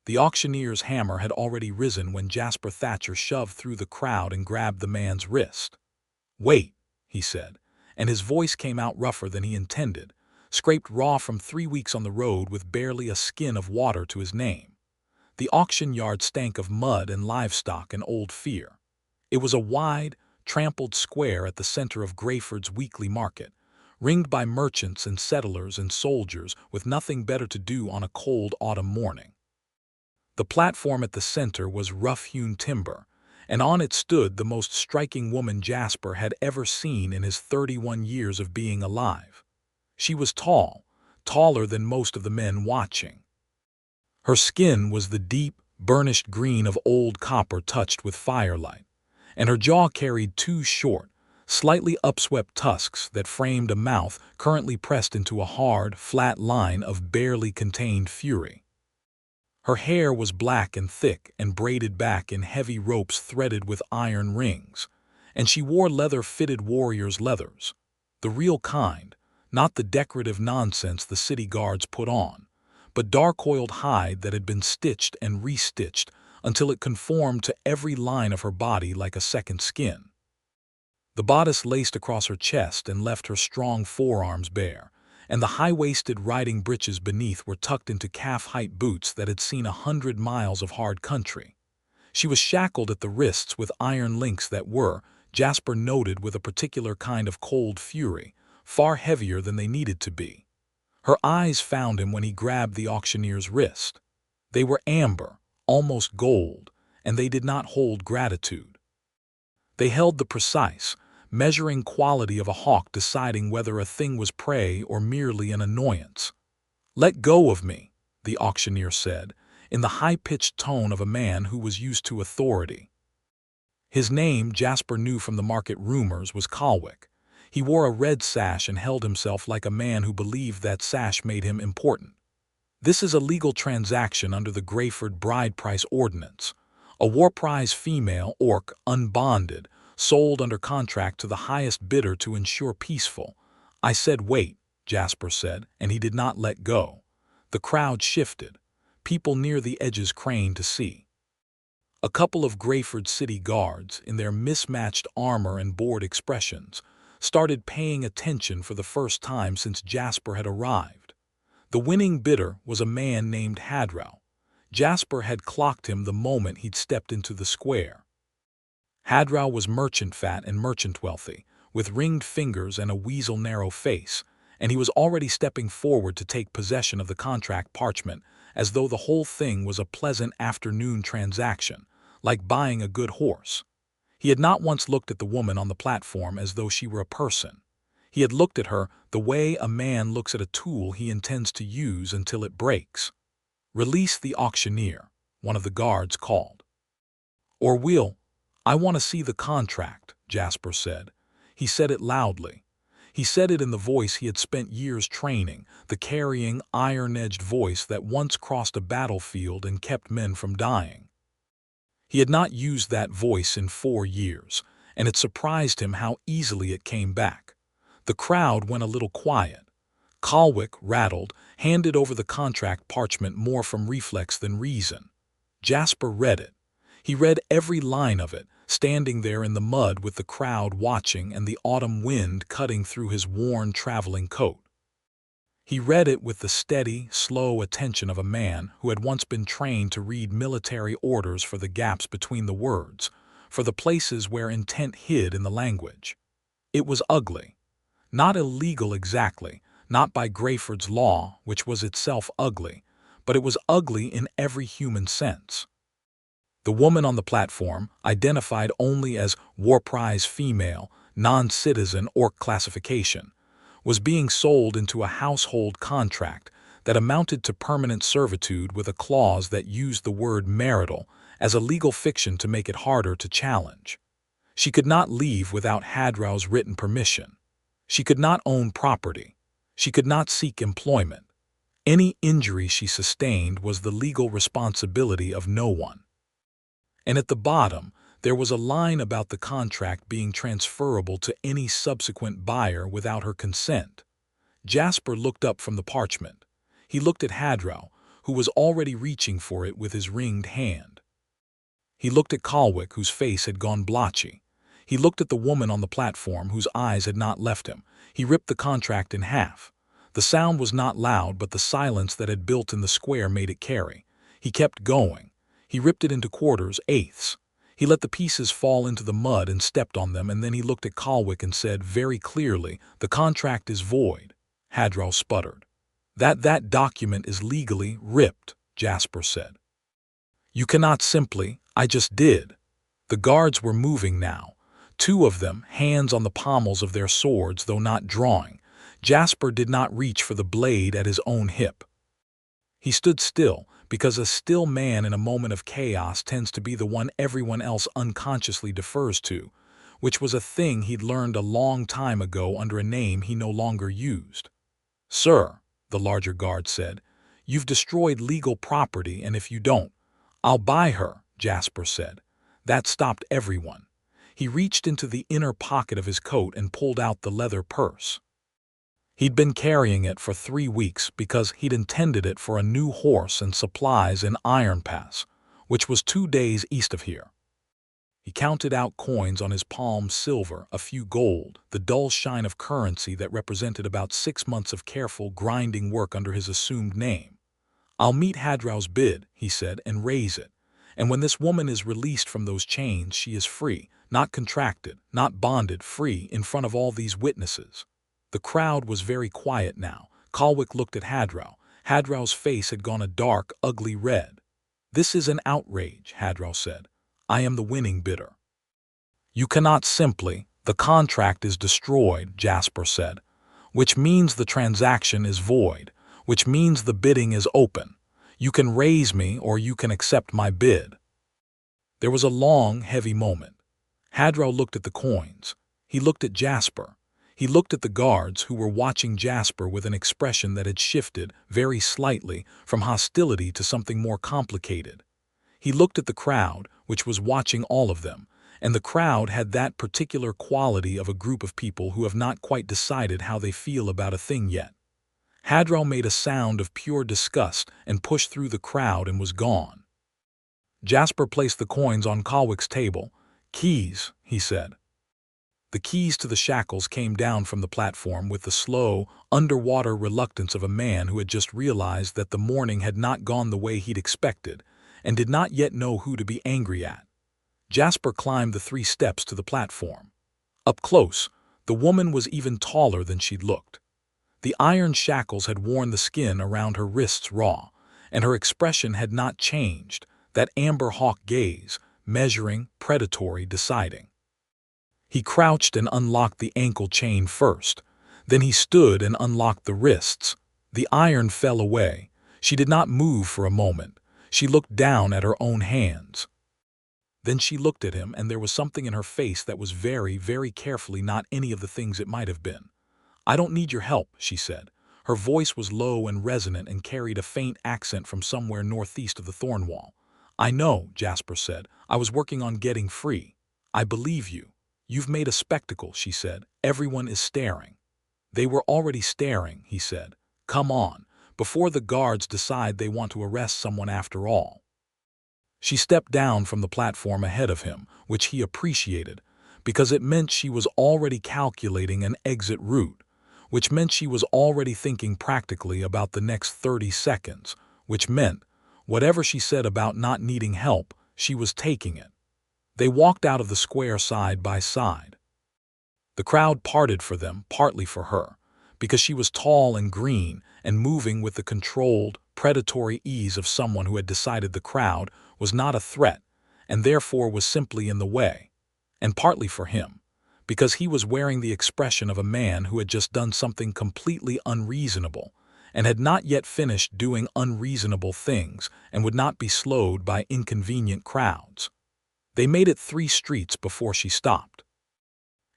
The auctioneer's hammer had already risen when Jasper Thatcher shoved through the crowd and grabbed the man's wrist. "Wait," he said, and his voice came out rougher than he intended, scraped raw from 3 weeks on the road with barely a skin of water to his name. The auction yard stank of mud and livestock and old fear. It was a wide, trampled square at the center of Grayford's weekly market, ringed by merchants and settlers and soldiers with nothing better to do on a cold autumn morning. The platform at the center was rough-hewn timber, and on it stood the most striking woman Jasper had ever seen in his 31 years of being alive. She was tall, taller than most of the men watching. Her skin was the deep, burnished green of old copper touched with firelight, and her jaw carried two short, slightly upswept tusks that framed a mouth currently pressed into a hard, flat line of barely contained fury. Her hair was black and thick and braided back in heavy ropes threaded with iron rings, and she wore leather-fitted warrior's leathers, the real kind, not the decorative nonsense the city guards put on, but dark-oiled hide that had been stitched and restitched until it conformed to every line of her body like a second skin. The bodice laced across her chest and left her strong forearms bare, and the high-waisted riding breeches beneath were tucked into calf-height boots that had seen 100 miles of hard country. She was shackled at the wrists with iron links that were, Jasper noted with a particular kind of cold fury, far heavier than they needed to be. Her eyes found him when he grabbed the auctioneer's wrist. They were amber, almost gold, and they did not hold gratitude. They held the precise, measuring quality of a hawk deciding whether a thing was prey or merely an annoyance. "Let go of me," the auctioneer said, in the high-pitched tone of a man who was used to authority. His name, Jasper knew from the market rumors, was Calwick. He wore a red sash and held himself like a man who believed that sash made him important. "This is a legal transaction under the Grayford Bride Price Ordinance. A war prize female, orc, unbonded, sold under contract to the highest bidder to ensure peaceful." "I said wait," Jasper said, and he did not let go. The crowd shifted. People near the edges craned to see. A couple of Grayford city guards, in their mismatched armor and bored expressions, started paying attention for the first time since Jasper had arrived. The winning bidder was a man named Hadrow. Jasper had clocked him the moment he'd stepped into the square. Hadrow was merchant fat and merchant wealthy, with ringed fingers and a weasel-narrow face, and he was already stepping forward to take possession of the contract parchment, as though the whole thing was a pleasant afternoon transaction, like buying a good horse. He had not once looked at the woman on the platform as though she were a person. He had looked at her the way a man looks at a tool he intends to use until it breaks. "Release the auctioneer," one of the guards called. "Or I want to see the contract," Jasper said. He said it loudly. He said it in the voice he had spent years training, the carrying, iron-edged voice that once crossed a battlefield and kept men from dying. He had not used that voice in 4 years, and it surprised him how easily it came back. The crowd went a little quiet. Calwick, rattled, handed over the contract parchment more from reflex than reason. Jasper read it. He read every line of it, standing there in the mud with the crowd watching and the autumn wind cutting through his worn traveling coat. He read it with the steady, slow attention of a man who had once been trained to read military orders for the gaps between the words, for the places where intent hid in the language. It was ugly. Not illegal exactly, not by Grayford's law, which was itself ugly, but it was ugly in every human sense. The woman on the platform, identified only as war prize female, non-citizen orc classification, was being sold into a household contract that amounted to permanent servitude with a clause that used the word marital as a legal fiction to make it harder to challenge. She could not leave without Hadrow's written permission. She could not own property. She could not seek employment. Any injury she sustained was the legal responsibility of no one. And at the bottom, there was a line about the contract being transferable to any subsequent buyer without her consent. Jasper looked up from the parchment. He looked at Hadrow, who was already reaching for it with his ringed hand. He looked at Kalwick, whose face had gone blotchy. He looked at the woman on the platform, whose eyes had not left him. He ripped the contract in half. The sound was not loud, but the silence that had built in the square made it carry. He kept going. He ripped it into quarters, eighths. He let the pieces fall into the mud and stepped on them, and then he looked at Kalwick and said very clearly, "The contract is void." Hadrow sputtered. That document is legally ripped," Jasper said. "You cannot simply—" "I just did." The guards were moving now. Two of them, hands on the pommels of their swords, though not drawing. Jasper did not reach for the blade at his own hip. He stood still, because a still man in a moment of chaos tends to be the one everyone else unconsciously defers to, which was a thing he'd learned a long time ago under a name he no longer used. "Sir," the larger guard said, "you've destroyed legal property, and if you don't—" "I'll buy her," Jasper said. That stopped everyone. He reached into the inner pocket of his coat and pulled out the leather purse. He'd been carrying it for 3 weeks because he'd intended it for a new horse and supplies in Iron Pass, which was 2 days east of here. He counted out coins on his palm, silver, a few gold, the dull shine of currency that represented about 6 months of careful, grinding work under his assumed name. "I'll meet Hadrow's bid," he said, "and raise it. And when this woman is released from those chains, she is free, not contracted, not bonded, free in front of all these witnesses." The crowd was very quiet now. Kalwick looked at Hadrow. Hadrow's face had gone a dark, ugly red. "This is an outrage," Hadrow said. "I am the winning bidder." "You cannot simply—" "The contract is destroyed," Jasper said, "which means the transaction is void, which means the bidding is open. You can raise me or you can accept my bid." There was a long, heavy moment. Hadrow looked at the coins. He looked at Jasper. He looked at the guards, who were watching Jasper with an expression that had shifted, very slightly, from hostility to something more complicated. He looked at the crowd, which was watching all of them, and the crowd had that particular quality of a group of people who have not quite decided how they feel about a thing yet. Hadrow made a sound of pure disgust and pushed through the crowd and was gone. Jasper placed the coins on Kalwick's table. "Keys," he said. The keys to the shackles came down from the platform with the slow, underwater reluctance of a man who had just realized that the morning had not gone the way he'd expected, and did not yet know who to be angry at. Jasper climbed the 3 steps to the platform. Up close, the woman was even taller than she'd looked. The iron shackles had worn the skin around her wrists raw, and her expression had not changed, that amber hawk gaze, measuring, predatory, deciding. He crouched and unlocked the ankle chain first. Then he stood and unlocked the wrists. The iron fell away. She did not move for a moment. She looked down at her own hands. Then she looked at him, and there was something in her face that was very, very carefully not any of the things it might have been. "I don't need your help," she said. Her voice was low and resonant and carried a faint accent from somewhere northeast of the thorn wall. "I know," Jasper said. "I was working on getting free. I believe you." "You've made a spectacle," she said. "Everyone is staring." "They were already staring," he said. "Come on, before the guards decide they want to arrest someone after all." She stepped down from the platform ahead of him, which he appreciated, because it meant she was already calculating an exit route, which meant she was already thinking practically about the next 30 seconds, which meant, whatever she said about not needing help, she was taking it. They walked out of the square side by side. The crowd parted for them, partly for her, because she was tall and green and moving with the controlled, predatory ease of someone who had decided the crowd was not a threat and therefore was simply in the way, and partly for him, because he was wearing the expression of a man who had just done something completely unreasonable and had not yet finished doing unreasonable things and would not be slowed by inconvenient crowds. They made it 3 streets before she stopped.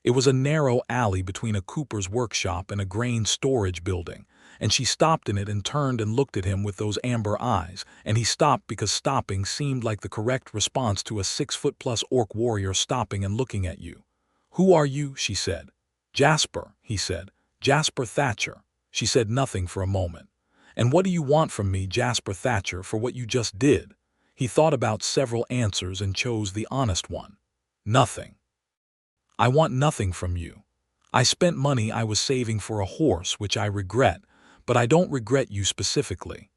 It was a narrow alley between a cooper's workshop and a grain storage building, and she stopped in it and turned and looked at him with those amber eyes, and he stopped because stopping seemed like the correct response to a 6-foot-plus orc warrior stopping and looking at you. "Who are you?" she said. "Jasper," he said. "Jasper Thatcher." She said nothing for a moment, "And what do you want from me, Jasper Thatcher, for what you just did?" He thought about several answers and chose the honest one. "Nothing. I want nothing from you. I spent money I was saving for a horse, which I regret, but I don't regret you specifically.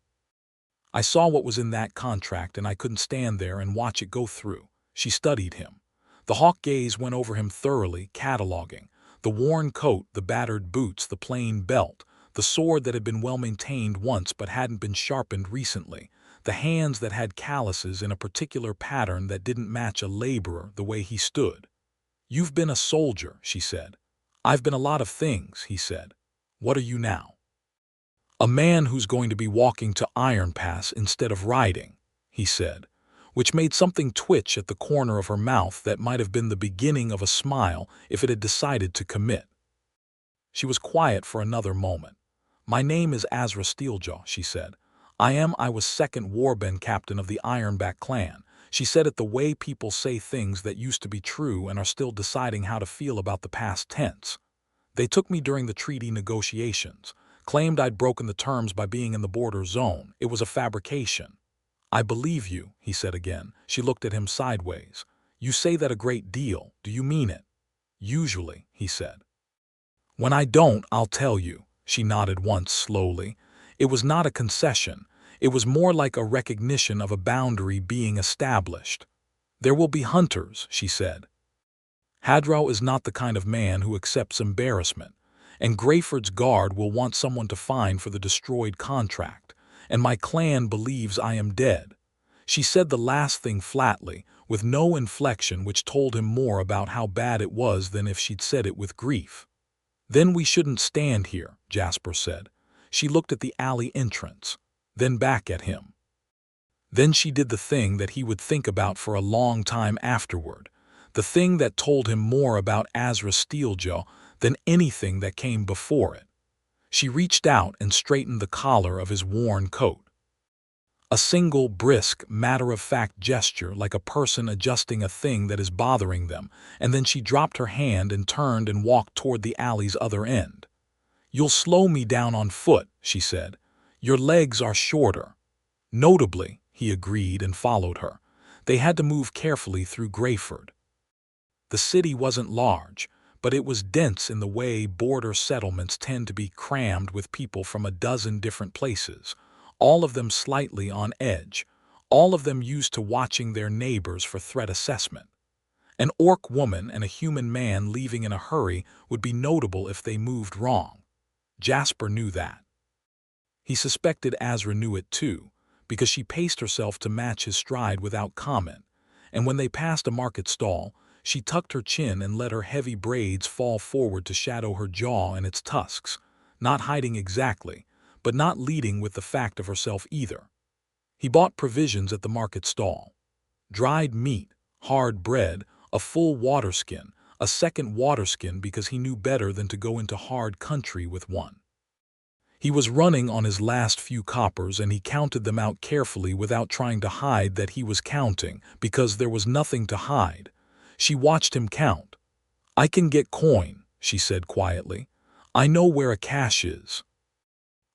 I saw what was in that contract and I couldn't stand there and watch it go through." She studied him. The hawk gaze went over him thoroughly, cataloging the worn coat, the battered boots, the plain belt, the sword that had been well maintained once but hadn't been sharpened recently, the hands that had calluses in a particular pattern that didn't match a laborer the way he stood. "You've been a soldier," she said. "I've been a lot of things," he said. "What are you now?" "A man who's going to be walking to Iron Pass instead of riding," he said, which made something twitch at the corner of her mouth that might have been the beginning of a smile if it had decided to commit. She was quiet for another moment. "My name is Azra Steeljaw," she said. I was second warband captain of the Ironback clan." She said it the way people say things that used to be true and are still deciding how to feel about the past tense. "They took me during the treaty negotiations, claimed I'd broken the terms by being in the border zone. It was a fabrication." "I believe you," he said again. She looked at him sideways. "You say that a great deal. Do you mean it?" "Usually," he said. "When I don't, I'll tell you." She nodded once slowly. It was not a concession. It was more like a recognition of a boundary being established. "There will be hunters," she said. "Hadrow is not the kind of man who accepts embarrassment, and Grayford's guard will want someone to find for the destroyed contract, and my clan believes I am dead." She said the last thing flatly, with no inflection, which told him more about how bad it was than if she'd said it with grief. "Then we shouldn't stand here," Jasper said. She looked at the alley entrance, then back at him. Then she did the thing that he would think about for a long time afterward, the thing that told him more about Azra Steeljaw than anything that came before it. She reached out and straightened the collar of his worn coat. A single, brisk, matter-of-fact gesture like a person adjusting a thing that is bothering them, and then she dropped her hand and turned and walked toward the alley's other end. "You'll slow me down on foot," she said. "Your legs are shorter." "Notably," he agreed and followed her. They had to move carefully through Grayford. The city wasn't large, but it was dense in the way border settlements tend to be, crammed with people from a dozen different places, all of them slightly on edge, all of them used to watching their neighbors for threat assessment. An orc woman and a human man leaving in a hurry would be notable if they moved wrong. Jasper knew that. He suspected Azra knew it too, because she paced herself to match his stride without comment, and when they passed a market stall, she tucked her chin and let her heavy braids fall forward to shadow her jaw and its tusks, not hiding exactly, but not leading with the fact of herself either. He bought provisions at the market stall. Dried meat, hard bread, a full waterskin, a second waterskin because he knew better than to go into hard country with one. He was running on his last few coppers and he counted them out carefully without trying to hide that he was counting, because there was nothing to hide. She watched him count. "I can get coin," she said quietly. "I know where a cache is."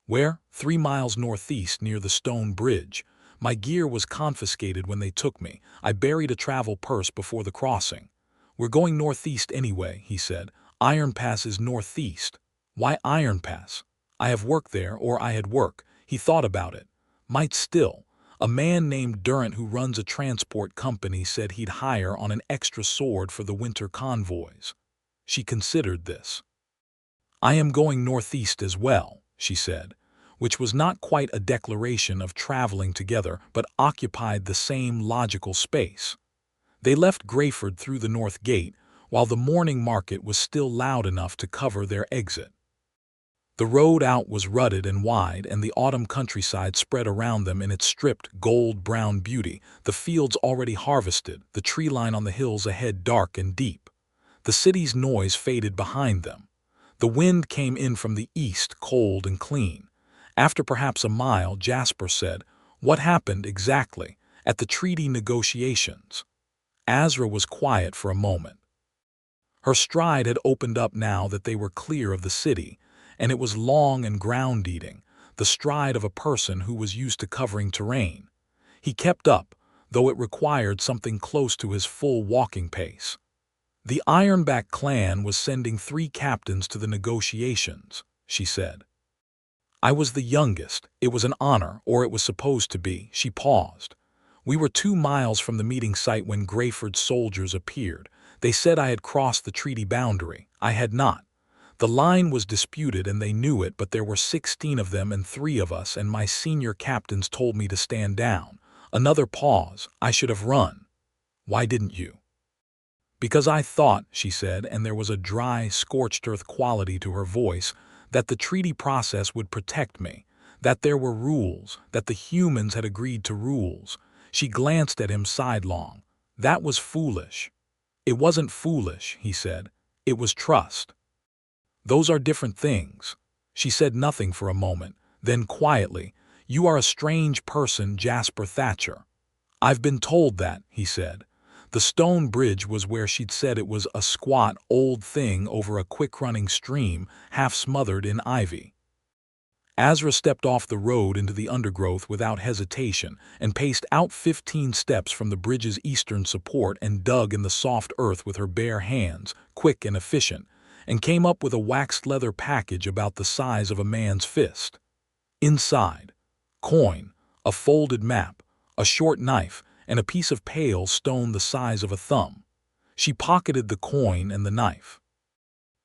"Where?" "3 miles northeast near the stone bridge. My gear was confiscated when they took me. I buried a travel purse before the crossing." "We're going northeast anyway," he said. "Iron Pass is northeast." "Why Iron Pass?" "I have work there, or I had work." He thought about it. "Might still. A man named Durant who runs a transport company said he'd hire on an extra sword for the winter convoys." She considered this. "I am going northeast as well," she said, which was not quite a declaration of traveling together, but occupied the same logical space. They left Grayford through the north gate, while the morning market was still loud enough to cover their exit. The road out was rutted and wide, and the autumn countryside spread around them in its stripped, gold-brown beauty, the fields already harvested, the tree line on the hills ahead dark and deep. The city's noise faded behind them. The wind came in from the east, cold and clean. After perhaps a mile, Jasper said, "What happened exactly at the treaty negotiations?" Azra was quiet for a moment. Her stride had opened up now that they were clear of the city, and it was long and ground-eating. the stride of a person who was used to covering terrain. He kept up, though it required something close to his full walking pace. The Ironback clan was sending 3 captains to the negotiations, she said. I was the youngest. It was an honor, or it was supposed to be. She paused. We were 2 miles from the meeting site when Greyford's soldiers appeared. They said I had crossed the treaty boundary. I had not. The line was disputed and they knew it, but there were 16 of them and 3 of us, and my senior captains told me to stand down. Another pause. I should have run. Why didn't you? Because I thought, she said, and there was a dry, scorched earth quality to her voice, that the treaty process would protect me, that there were rules, that the humans had agreed to rules. She glanced at him sidelong. That was foolish. It wasn't foolish, he said. It was trust. Those are different things. She said nothing for a moment, then quietly, You are a strange person, Jasper Thatcher. I've been told that, he said. The stone bridge was where she'd said it was a squat, old thing over a quick-running stream, half smothered in ivy. Azra stepped off the road into the undergrowth without hesitation and paced out 15 steps from the bridge's eastern support and dug in the soft earth with her bare hands, quick and efficient, and came up with a waxed leather package about the size of a man's fist. Inside, coin, a folded map, a short knife, and a piece of pale stone the size of a thumb. She pocketed the coin and the knife.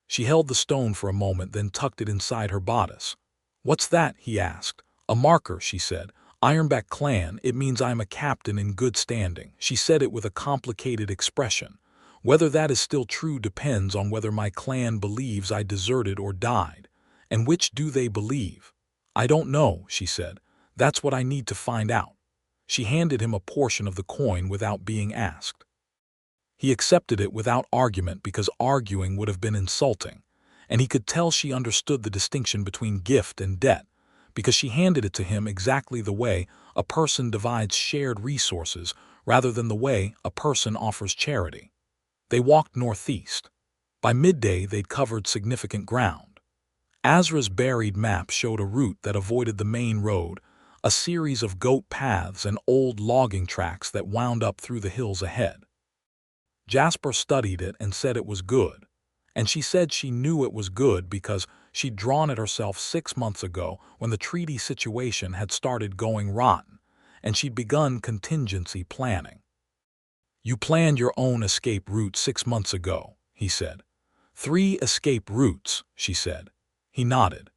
She held the stone for a moment, then tucked it inside her bodice. What's that? He asked. A marker, she said. Ironback clan, it means I'm a captain in good standing. She said it with a complicated expression. Whether that is still true depends on whether my clan believes I deserted or died. And which do they believe? I don't know, she said. That's what I need to find out. She handed him a portion of the coin without being asked. He accepted it without argument because arguing would have been insulting, and he could tell she understood the distinction between gift and debt because she handed it to him exactly the way a person divides shared resources rather than the way a person offers charity. They walked northeast. By midday, they'd covered significant ground. Azra's buried map showed a route that avoided the main road, a series of goat paths and old logging tracks that wound up through the hills ahead. Jasper studied it and said it was good, and she said she knew it was good because she'd drawn it herself 6 months ago when the treaty situation had started going rotten, and she'd begun contingency planning. You planned your own escape route 6 months ago, he said. 3 escape routes, she said. He nodded.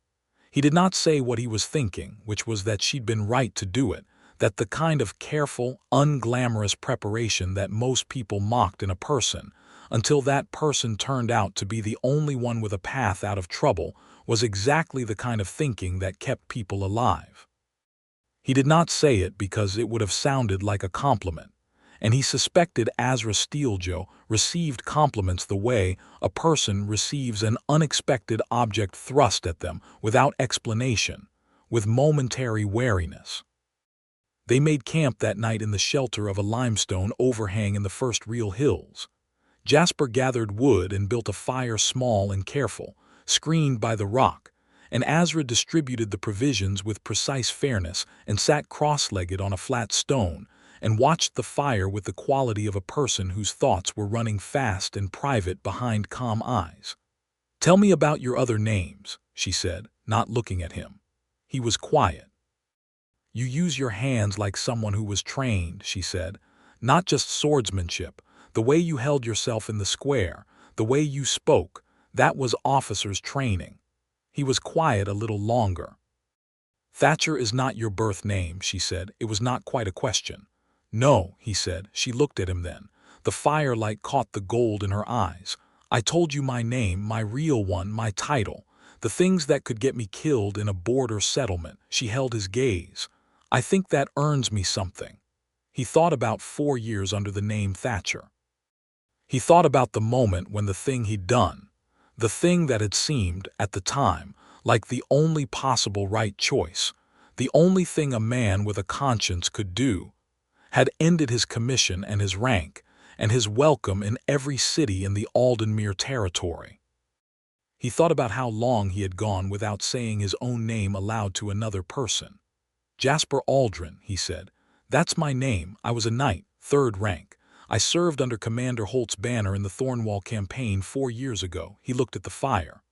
He did not say what he was thinking, which was that she'd been right to do it, that the kind of careful, unglamorous preparation that most people mocked in a person, until that person turned out to be the only one with a path out of trouble, was exactly the kind of thinking that kept people alive. He did not say it because it would have sounded like a compliment, and he suspected Azra Steeljaw received compliments the way a person receives an unexpected object thrust at them without explanation, with momentary wariness. They made camp that night in the shelter of a limestone overhang in the first real hills. Jasper gathered wood and built a fire small and careful, screened by the rock, and Azra distributed the provisions with precise fairness and sat cross-legged on a flat stone and watched the fire with the quality of a person whose thoughts were running fast and private behind calm eyes. Tell me about your other names, she said, not looking at him. He was quiet. You use your hands like someone who was trained, she said, not just swordsmanship. The way you held yourself in the square, the way you spoke, that was officer's training. He was quiet a little longer. Thatcher is not your birth name, she said. It was not quite a question. No, he said. She looked at him then. The firelight caught the gold in her eyes. I told you my name, my real one, my title. The things that could get me killed in a border settlement. She held his gaze. I think that earns me something. He thought about 4 years under the name Thatcher. He thought about the moment when the thing he'd done, the thing that had seemed, at the time, like the only possible right choice, the only thing a man with a conscience could do, had ended his commission and his rank, and his welcome in every city in the Aldenmere territory. He thought about how long he had gone without saying his own name aloud to another person. Jasper Aldren, he said. That's my name. I was a knight, 3rd rank. I served under Commander Holt's banner in the Thornwall campaign 4 years ago. He looked at the fire.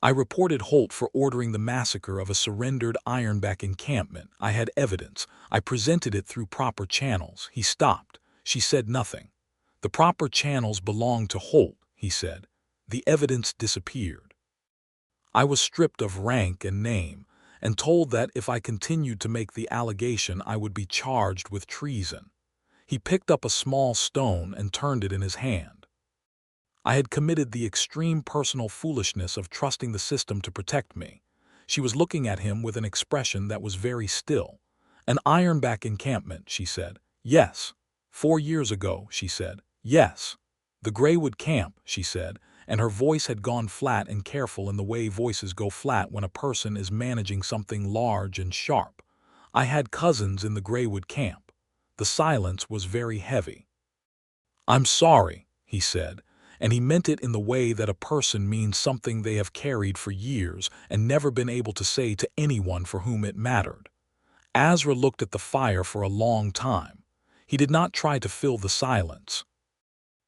I reported Holt for ordering the massacre of a surrendered Ironback encampment. I had evidence. I presented it through proper channels. He stopped. She said nothing. The proper channels belonged to Holt, he said. The evidence disappeared. I was stripped of rank and name, and told that if I continued to make the allegation I would be charged with treason. He picked up a small stone and turned it in his hand. I had committed the extreme personal foolishness of trusting the system to protect me. She was looking at him with an expression that was very still. An Ironback encampment, she said. Yes. 4 years ago, she said. Yes. The Greywood camp, she said, and her voice had gone flat and careful in the way voices go flat when a person is managing something large and sharp. I had cousins in the Greywood camp. The silence was very heavy. I'm sorry, he said, and he meant it in the way that a person means something they have carried for years and never been able to say to anyone for whom it mattered. Azra looked at the fire for a long time. He did not try to fill the silence.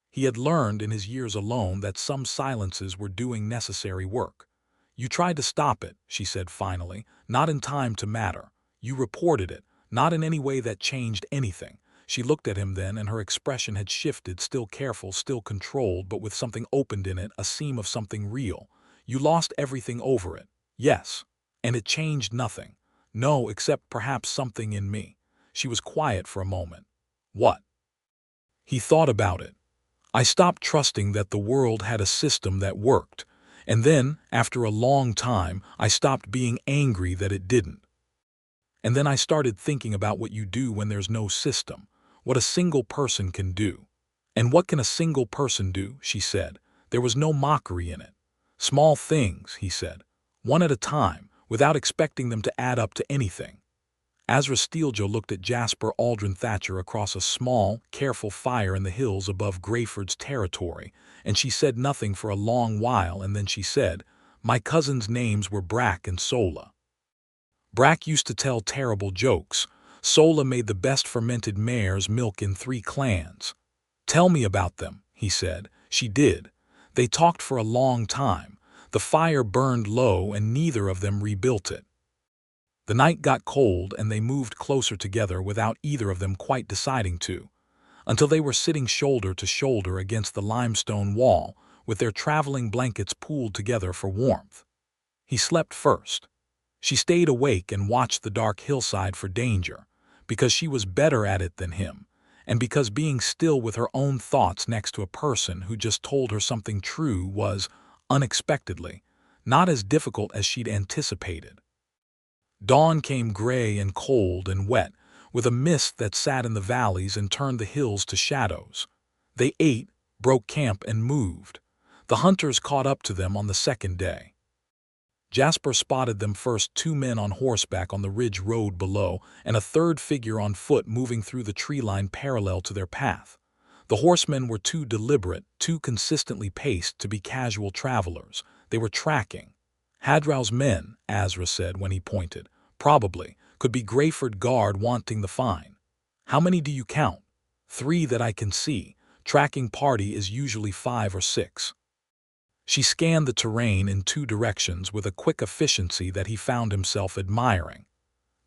He had learned in his years alone that some silences were doing necessary work. You tried to stop it, she said finally, not in time to matter. You reported it, not in any way that changed anything. She looked at him then, and her expression had shifted, still careful, still controlled, but with something opened in it, a seam of something real. You lost everything over it. Yes. And it changed nothing. No, except perhaps something in me. She was quiet for a moment. What? He thought about it. I stopped trusting that the world had a system that worked. And then, after a long time, I stopped being angry that it didn't. And then I started thinking about what you do when there's no system. What a single person can do. And what can a single person do, she said. There was no mockery in it. Small things, he said, one at a time, without expecting them to add up to anything. Azra Steeljaw looked at Jasper Aldren Thatcher across a small, careful fire in the hills above Greyford's territory, and she said nothing for a long while, and then she said, My cousins' names were Brack and Sola. Brack used to tell terrible jokes. Sola made the best fermented mare's milk in 3 clans. Tell me about them, he said. She did. They talked for a long time. The fire burned low and neither of them rebuilt it. The night got cold and they moved closer together without either of them quite deciding to, until they were sitting shoulder to shoulder against the limestone wall with their traveling blankets pooled together for warmth. He slept first. She stayed awake and watched the dark hillside for danger, because she was better at it than him, and because being still with her own thoughts next to a person who just told her something true was, unexpectedly, not as difficult as she'd anticipated. Dawn came gray and cold and wet, with a mist that sat in the valleys and turned the hills to shadows. They ate, broke camp, and moved. The hunters caught up to them on the 2nd day. Jasper spotted them first, 2 men on horseback on the ridge road below, and a 3rd figure on foot moving through the tree line parallel to their path. The horsemen were too deliberate, too consistently paced to be casual travelers. They were tracking. Hadrow's men, Azra said when he pointed. Probably. Could be Greyford Guard wanting the fine. How many do you count? 3 that I can see. Tracking party is usually 5 or 6. She scanned the terrain in 2 directions with a quick efficiency that he found himself admiring.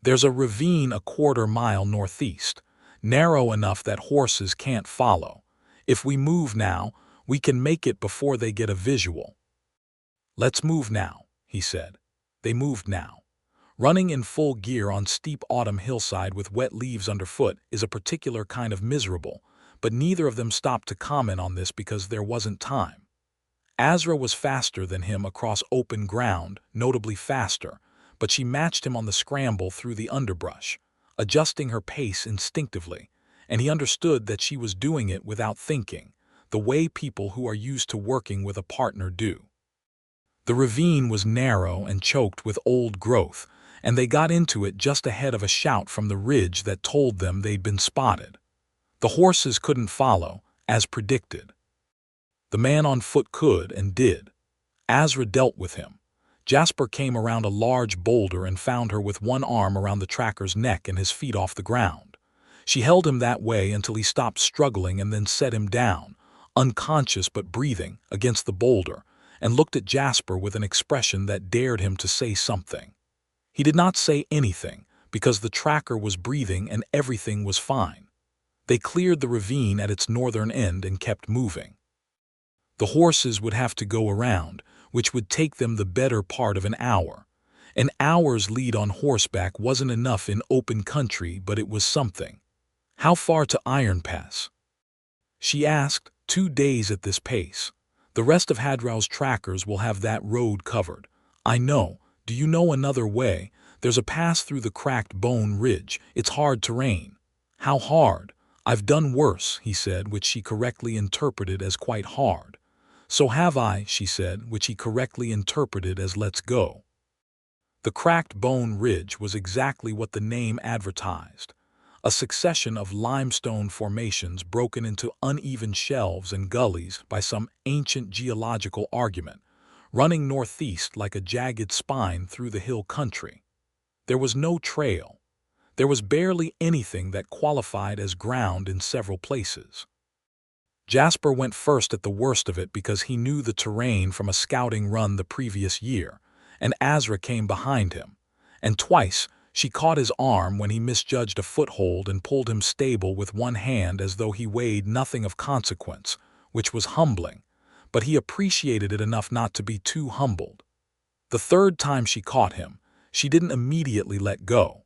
There's a ravine a 1/4 mile northeast, narrow enough that horses can't follow. If we move now, we can make it before they get a visual. Let's move now, he said. They moved now. Running in full gear on steep autumn hillside with wet leaves underfoot is a particular kind of miserable, but neither of them stopped to comment on this because there wasn't time. Azra was faster than him across open ground, notably faster, but she matched him on the scramble through the underbrush, adjusting her pace instinctively, and he understood that she was doing it without thinking, the way people who are used to working with a partner do. The ravine was narrow and choked with old growth, and they got into it just ahead of a shout from the ridge that told them they'd been spotted. The horses couldn't follow, as predicted. The man on foot could and did. Azra dealt with him. Jasper came around a large boulder and found her with one arm around the tracker's neck and his feet off the ground. She held him that way until he stopped struggling and then set him down, unconscious but breathing, against the boulder, and looked at Jasper with an expression that dared him to say something. He did not say anything, because the tracker was breathing and everything was fine. They cleared the ravine at its northern end and kept moving. The horses would have to go around, which would take them the better part of an hour. An hour's lead on horseback wasn't enough in open country, but it was something. How far to Iron Pass? She asked. 2 days at this pace. The rest of Hadrau's trackers will have that road covered. I know. Do you know another way? There's a pass through the cracked bone ridge. It's hard terrain. How hard? I've done worse, he said, which she correctly interpreted as quite hard. So have I, she said, which he correctly interpreted as let's go. The cracked bone ridge was exactly what the name advertised. A succession of limestone formations broken into uneven shelves and gullies by some ancient geological argument, running northeast like a jagged spine through the hill country. There was no trail. There was barely anything that qualified as ground in several places. Jasper went first at the worst of it because he knew the terrain from a scouting run the previous year, and Azra came behind him, and twice she caught his arm when he misjudged a foothold and pulled him stable with one hand as though he weighed nothing of consequence, which was humbling, but he appreciated it enough not to be too humbled. The third time she caught him, she didn't immediately let go.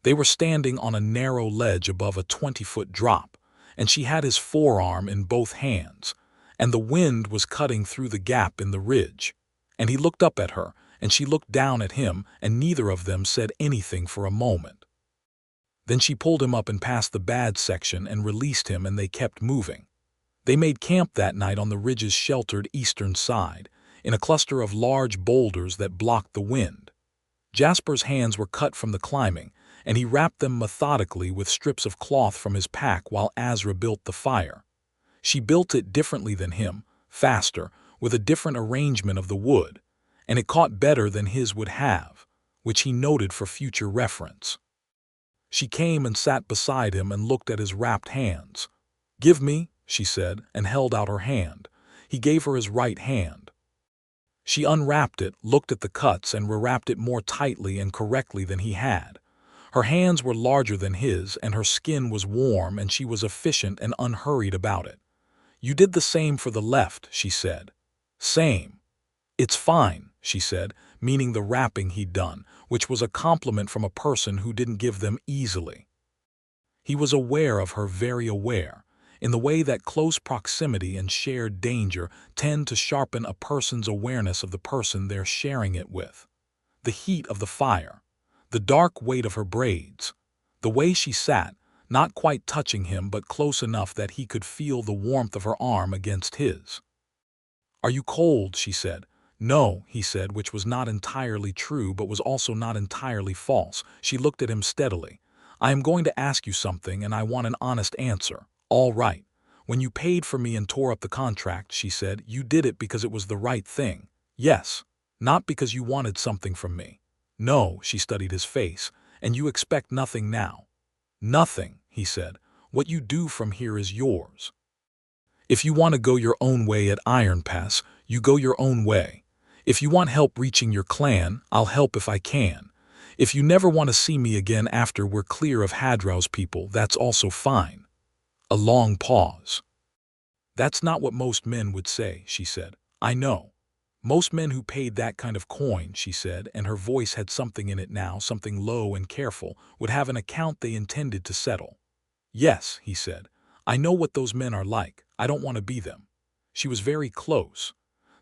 They were standing on a narrow ledge above a 20-foot drop, and she had his forearm in both hands, and the wind was cutting through the gap in the ridge, and he looked up at her, and she looked down at him, and neither of them said anything for a moment. Then she pulled him up and past the bad section and released him, and they kept moving. They made camp that night on the ridge's sheltered eastern side, in a cluster of large boulders that blocked the wind. Jasper's hands were cut from the climbing, and he wrapped them methodically with strips of cloth from his pack while Azra built the fire. She built it differently than him, faster, with a different arrangement of the wood, and it caught better than his would have, which he noted for future reference. She came and sat beside him and looked at his wrapped hands. "Give me," she said, and held out her hand. He gave her his right hand. She unwrapped it, looked at the cuts, and rewrapped it more tightly and correctly than he had. Her hands were larger than his, and her skin was warm, and she was efficient and unhurried about it. "You did the same for the left," she said. "Same." "It's fine," she said, meaning the wrapping he'd done, which was a compliment from a person who didn't give them easily. He was aware of her, very aware, in the way that close proximity and shared danger tend to sharpen a person's awareness of the person they're sharing it with. The heat of the fire, the dark weight of her braids, the way she sat, not quite touching him but close enough that he could feel the warmth of her arm against his. "Are you cold?" she said. "No," he said, which was not entirely true but was also not entirely false. She looked at him steadily. "I am going to ask you something, and I want an honest answer." "All right. When you paid for me and tore up the contract," she said, "you did it because it was the right thing." "Yes. Not because you wanted something from me." "No," she studied his face. "And you expect nothing now." "Nothing," he said. "What you do from here is yours. If you want to go your own way at Iron Pass, you go your own way. If you want help reaching your clan, I'll help if I can. If you never want to see me again after we're clear of Hadrau's people, that's also fine." A long pause. "That's not what most men would say," she said. "I know. Most men who paid that kind of coin," she said, and her voice had something in it now, something low and careful, would have an account they intended to settle. "Yes," he said. "I know what those men are like. I don't want to be them." She was very close.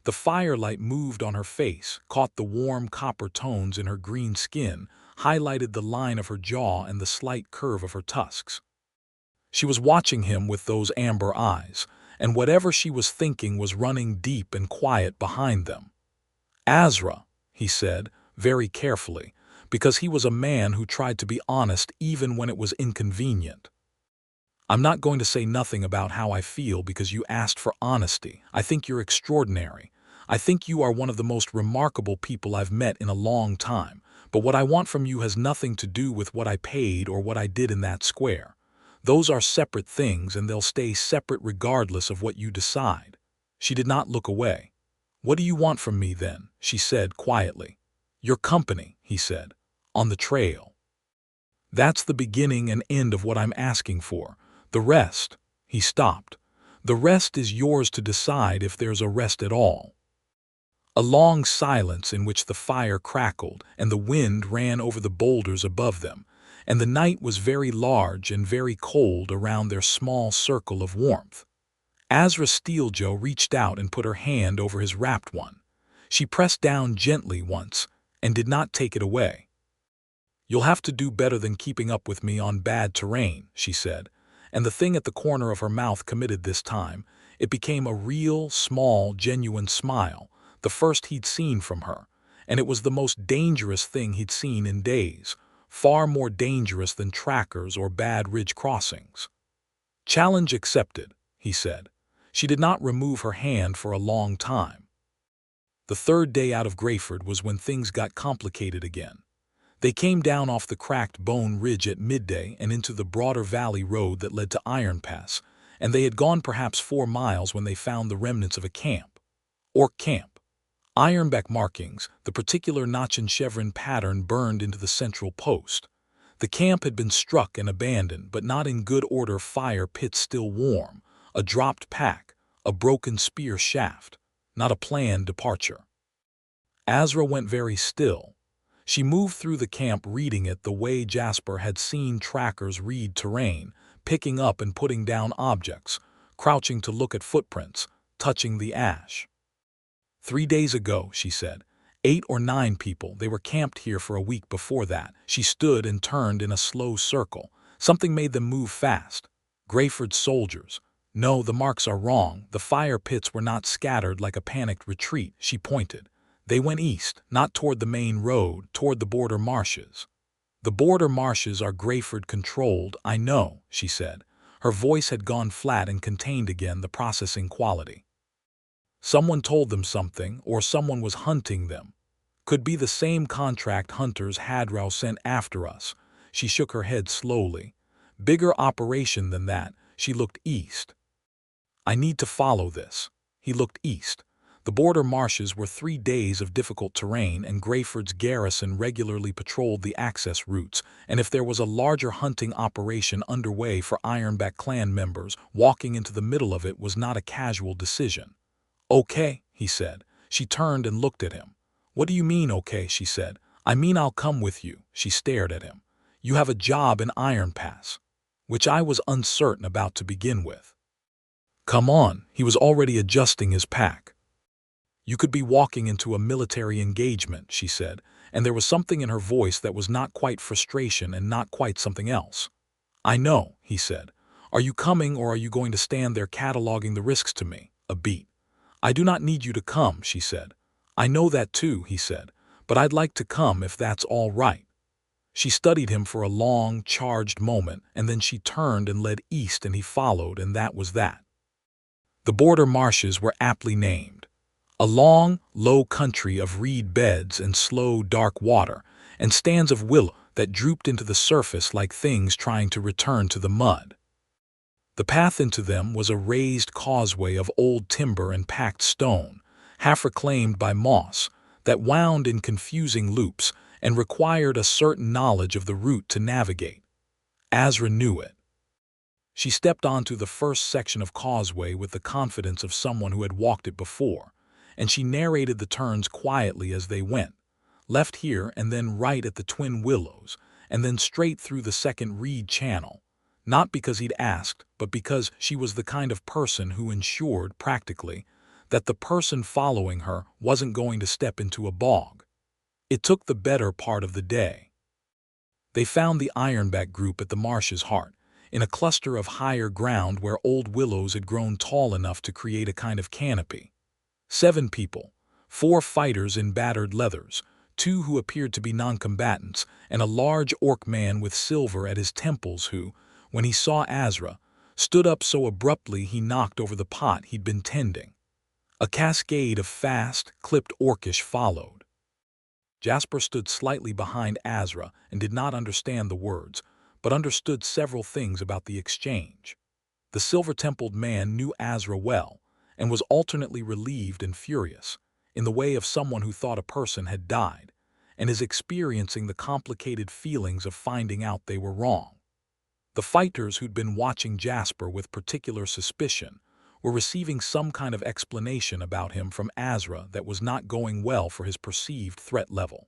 The firelight moved on her face, caught the warm copper tones in her green skin, highlighted the line of her jaw and the slight curve of her tusks. She was watching him with those amber eyes, and whatever she was thinking was running deep and quiet behind them. "Azra," he said, very carefully, because he was a man who tried to be honest even when it was inconvenient. "I'm not going to say nothing about how I feel because you asked for honesty. I think you're extraordinary. I think you are one of the most remarkable people I've met in a long time, but what I want from you has nothing to do with what I paid or what I did in that square. Those are separate things and they'll stay separate regardless of what you decide." She did not look away. "What do you want from me then?" she said quietly. "Your company," he said, "on the trail. That's the beginning and end of what I'm asking for. The rest—" he stopped. "The rest is yours to decide if there's a rest at all." A long silence in which the fire crackled and the wind ran over the boulders above them, and the night was very large and very cold around their small circle of warmth. Azra Steeljaw reached out and put her hand over his wrapped one. She pressed down gently once and did not take it away. "You'll have to do better than keeping up with me on bad terrain," she said, and the thing at the corner of her mouth committed this time. It became a real, small, genuine smile, the first he'd seen from her, and it was the most dangerous thing he'd seen in days, far more dangerous than trackers or bad ridge crossings. "Challenge accepted," he said. She did not remove her hand for a long time. The third day out of Grayford was when things got complicated again. They came down off the cracked bone ridge at midday and into the broader valley road that led to Iron Pass, and they had gone perhaps 4 miles when they found the remnants of a camp. Orc camp. Ironback markings, the particular notch and chevron pattern burned into the central post. The camp had been struck and abandoned, but not in good order. Fire pits still warm, a dropped pack, a broken spear shaft, not a planned departure. Azra went very still. She moved through the camp reading it the way Jasper had seen trackers read terrain, picking up and putting down objects, crouching to look at footprints, touching the ash. 3 days ago, she said. 8 or 9 people, they were camped here for a week before that. She stood and turned in a slow circle. Something made them move fast. Grayford's soldiers. No, the marks are wrong. The fire pits were not scattered like a panicked retreat, she pointed. They went east, not toward the main road, toward the border marshes. The border marshes are Grayford-controlled, I know, she said. Her voice had gone flat and contained again the processing quality. Someone told them something, or someone was hunting them. Could be the same contract hunters Hadrow sent after us. She shook her head slowly. Bigger operation than that. She looked east. I need to follow this. He looked east. The border marshes were 3 days of difficult terrain, and Grayford's garrison regularly patrolled the access routes, and if there was a larger hunting operation underway for Ironback clan members, walking into the middle of it was not a casual decision. "Okay," he said. She turned and looked at him. "What do you mean, okay?" she said. "I mean I'll come with you." She stared at him. "You have a job in Iron Pass," which I was uncertain about to begin with. "Come on," he was already adjusting his pack. "You could be walking into a military engagement," she said, and there was something in her voice that was not quite frustration and not quite something else. "I know," he said. "Are you coming, or are you going to stand there cataloging the risks to me?" A beat. "I do not need you to come," she said. "I know that too," he said, "but I'd like to come if that's all right." She studied him for a long, charged moment, and then she turned and led east, and he followed, and that was that. The border marshes were aptly named. A long, low country of reed beds and slow, dark water, and stands of willow that drooped into the surface like things trying to return to the mud. The path into them was a raised causeway of old timber and packed stone, half reclaimed by moss, that wound in confusing loops and required a certain knowledge of the route to navigate. Azra knew it. She stepped onto the first section of causeway with the confidence of someone who had walked it before, and she narrated the turns quietly as they went, left here and then right at the Twin Willows, and then straight through the second reed channel. Not because he'd asked, but because she was the kind of person who ensured, practically, that the person following her wasn't going to step into a bog. It took the better part of the day. They found the Ironback group at the marsh's heart, in a cluster of higher ground where old willows had grown tall enough to create a kind of canopy. 7 people, 4 fighters in battered leathers, 2 who appeared to be non-combatants, and a large orc man with silver at his temples who, when he saw Azra, stood up so abruptly he knocked over the pot he'd been tending. A cascade of fast, clipped Orcish followed. Jasper stood slightly behind Azra and did not understand the words, but understood several things about the exchange. The silver-templed man knew Azra well, and was alternately relieved and furious, in the way of someone who thought a person had died, and is experiencing the complicated feelings of finding out they were wrong. The fighters who'd been watching Jasper with particular suspicion were receiving some kind of explanation about him from Azra that was not going well for his perceived threat level.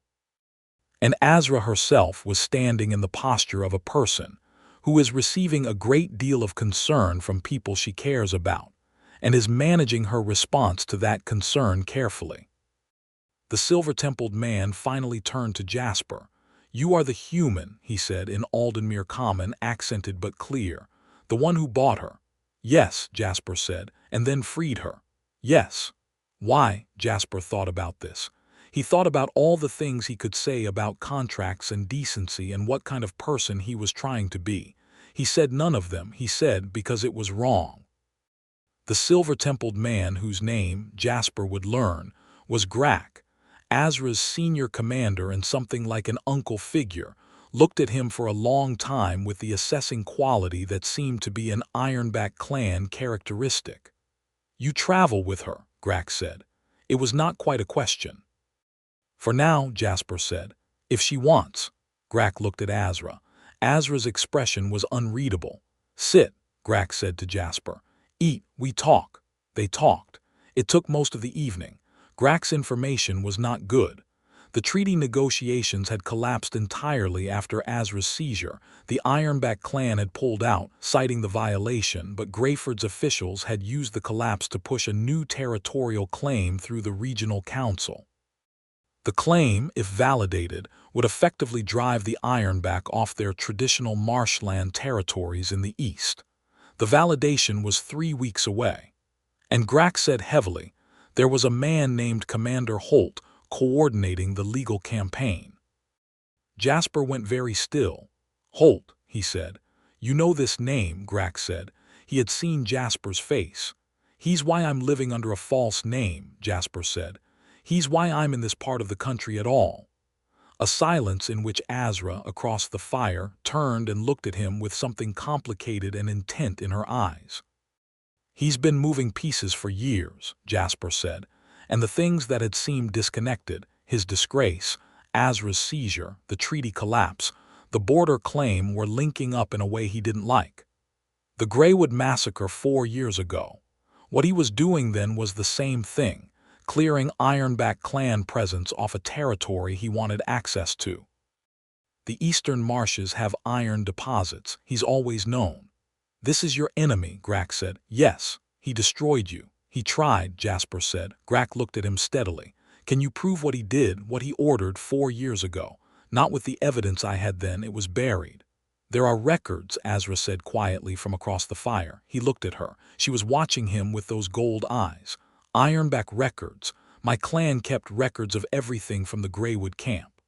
And Azra herself was standing in the posture of a person who is receiving a great deal of concern from people she cares about, and is managing her response to that concern carefully. The silver-templed man finally turned to Jasper. "You are the human," he said in Aldenmere Common, accented but clear. "The one who bought her." "Yes," Jasper said, "and then freed her." "Yes." Why? Jasper thought about this. He thought about all the things he could say about contracts and decency and what kind of person he was trying to be. He said none of them, he said, because it was wrong. The silver-templed man whose name Jasper would learn was Grak, Azra's senior commander and something like an uncle figure, looked at him for a long time with the assessing quality that seemed to be an Ironback clan characteristic. "You travel with her," Grak said. It was not quite a question. "For now," Jasper said. "If she wants." Grak looked at Azra. Azra's expression was unreadable. "Sit," Grak said to Jasper. "Eat, we talk." They talked. It took most of the evening. Grak's information was not good. The treaty negotiations had collapsed entirely after Azra's seizure. The Ironback clan had pulled out, citing the violation, but Greyford's officials had used the collapse to push a new territorial claim through the regional council. The claim, if validated, would effectively drive the Ironback off their traditional marshland territories in the east. The validation was 3 weeks away. And Grak said heavily, there was a man named Commander Holt coordinating the legal campaign. Jasper went very still. "Holt," he said. "You know this name," Grak said. He had seen Jasper's face. "He's why I'm living under a false name," Jasper said. "He's why I'm in this part of the country at all." A silence in which Azra, across the fire, turned and looked at him with something complicated and intent in her eyes. "He's been moving pieces for years," Jasper said, and the things that had seemed disconnected, his disgrace, Azra's seizure, the treaty collapse, the border claim, were linking up in a way he didn't like. The Greywood massacre 4 years ago. What he was doing then was the same thing, clearing Ironback clan presence off a territory he wanted access to. The eastern marshes have iron deposits, he's always known. "This is your enemy," Grak said. "Yes, he destroyed you." "He tried," Jasper said. Grak looked at him steadily. "Can you prove what he did, what he ordered 4 years ago?" "Not with the evidence I had then, it was buried." "There are records," Azra said quietly from across the fire. He looked at her. She was watching him with those gold eyes. "Ironback records. My clan kept records of everything from the Greywood camp.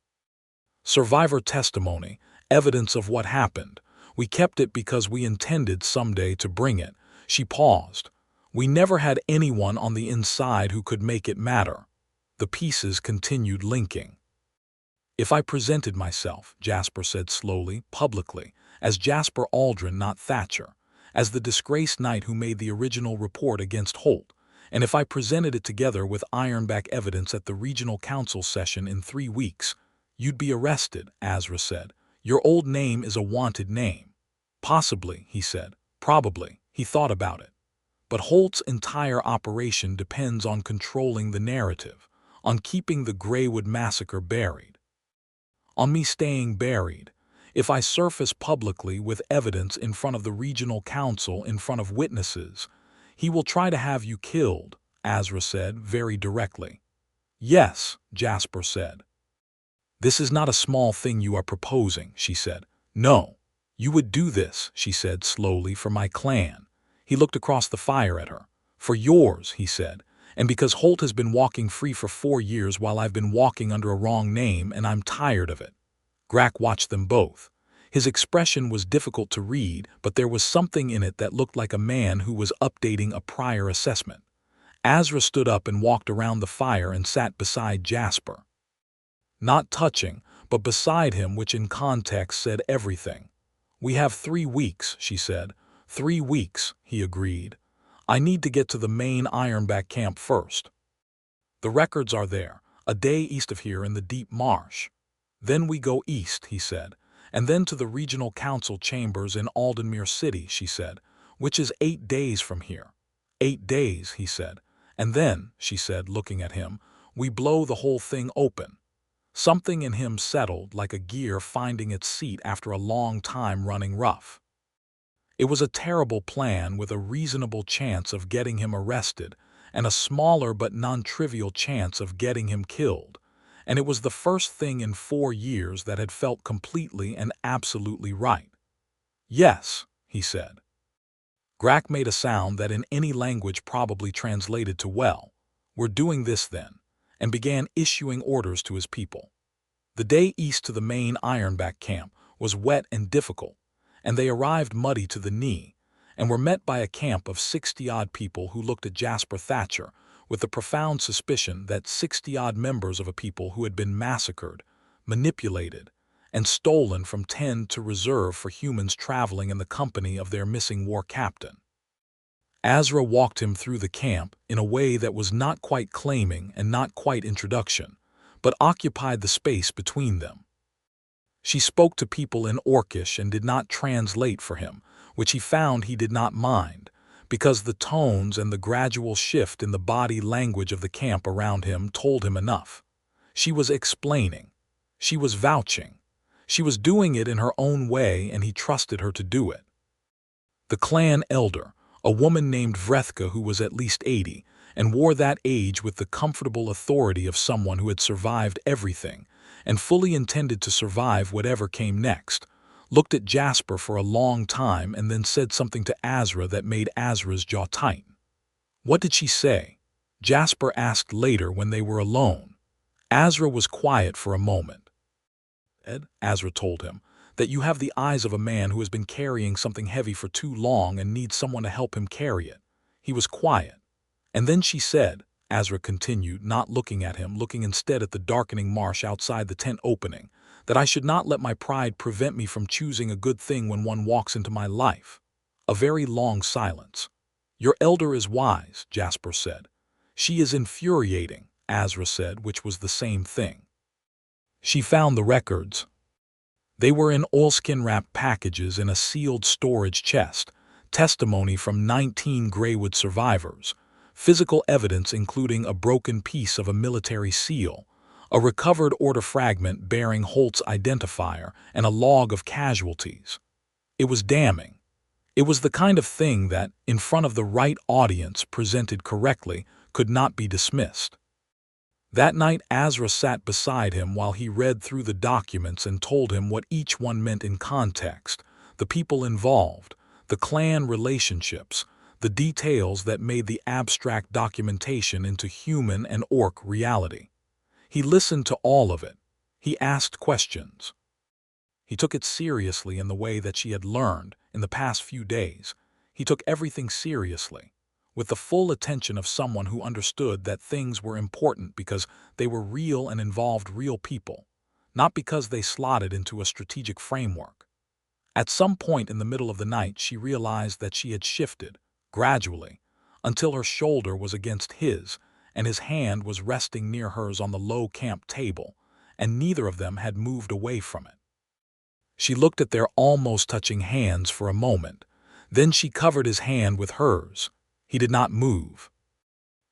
Survivor testimony, evidence of what happened. We kept it because we intended someday to bring it." She paused. "We never had anyone on the inside who could make it matter." The pieces continued linking. "If I presented myself," Jasper said slowly, publicly, as Jasper Aldren, not Thatcher, as the disgraced knight who made the original report against Holt, and if I presented it together with Ironback evidence at the regional council session in 3 weeks, you'd be arrested," Azra said. "Your old name is a wanted name." "Possibly," he said. "Probably." He thought about it. "But Holt's entire operation depends on controlling the narrative, on keeping the Greywood massacre buried. On me staying buried. If I surface publicly with evidence in front of the regional council, in front of witnesses, he will try to have you killed," Azra said very directly. "Yes," Jasper said. "This is not a small thing you are proposing," she said. "No. You would do this," she said slowly, "for my clan." He looked across the fire at her. "For yours," he said. "And because Holt has been walking free for 4 years while I've been walking under a wrong name, and I'm tired of it." Grak watched them both. His expression was difficult to read, but there was something in it that looked like a man who was updating a prior assessment. Azra stood up and walked around the fire and sat beside Jasper. Not touching, but beside him, which in context said everything. "We have 3 weeks," she said. 3 weeks, he agreed. "I need to get to the main Ironback camp first. The records are there, a day east of here in the deep marsh. Then we go east," he said, "and then to the regional council chambers in Aldenmere City," she said, "which is 8 days from here." 8 days, he said. "And then," she said, looking at him, "we blow the whole thing open." Something in him settled, like a gear finding its seat after a long time running rough. It was a terrible plan with a reasonable chance of getting him arrested, and a smaller but non-trivial chance of getting him killed, and it was the first thing in 4 years that had felt completely and absolutely right. "Yes," he said. Grack made a sound that in any language probably translated to "well, we're doing this then," and began issuing orders to his people. The day east to the main Ironback camp was wet and difficult, and they arrived muddy to the knee, and were met by a camp of 60-odd people who looked at Jasper Thatcher with the profound suspicion that 60-odd members of a people who had been massacred, manipulated, and stolen from Tend to Reserve for humans traveling in the company of their missing war captain. Azra walked him through the camp in a way that was not quite claiming and not quite introduction, but occupied the space between them. She spoke to people in Orcish and did not translate for him, which he found he did not mind, because the tones and the gradual shift in the body language of the camp around him told him enough. She was explaining. She was vouching. She was doing it in her own way, and he trusted her to do it. The clan elder, a woman named Vrethka who was at least 80, and wore that age with the comfortable authority of someone who had survived everything, and fully intended to survive whatever came next, looked at Jasper for a long time and then said something to Azra that made Azra's jaw tighten. "What did she say?" Jasper asked later when they were alone. Azra was quiet for a moment. "Ed," Azra told him, "that you have the eyes of a man who has been carrying something heavy for too long and needs someone to help him carry it." He was quiet. "And then she said," Azra continued, not looking at him, looking instead at the darkening marsh outside the tent opening, "that I should not let my pride prevent me from choosing a good thing when one walks into my life." A very long silence. "Your elder is wise," Jasper said. "She is infuriating," Azra said, which was the same thing. She found the records. They were in oilskin-wrapped packages in a sealed storage chest, testimony from 19 Greywood survivors, physical evidence including a broken piece of a military seal, a recovered order fragment bearing Holt's identifier, and a log of casualties. It was damning. It was the kind of thing that, in front of the right audience presented correctly, could not be dismissed. That night Azra sat beside him while he read through the documents and told him what each one meant in context, the people involved, the clan relationships, the details that made the abstract documentation into human and orc reality. He listened to all of it. He asked questions. He took it seriously in the way that she had learned in the past few days. He took everything seriously, with the full attention of someone who understood that things were important because they were real and involved real people, not because they slotted into a strategic framework. At some point in the middle of the night she realized that she had shifted, gradually, until her shoulder was against his, and his hand was resting near hers on the low camp table, and neither of them had moved away from it. She looked at their almost touching hands for a moment. Then she covered his hand with hers. He did not move.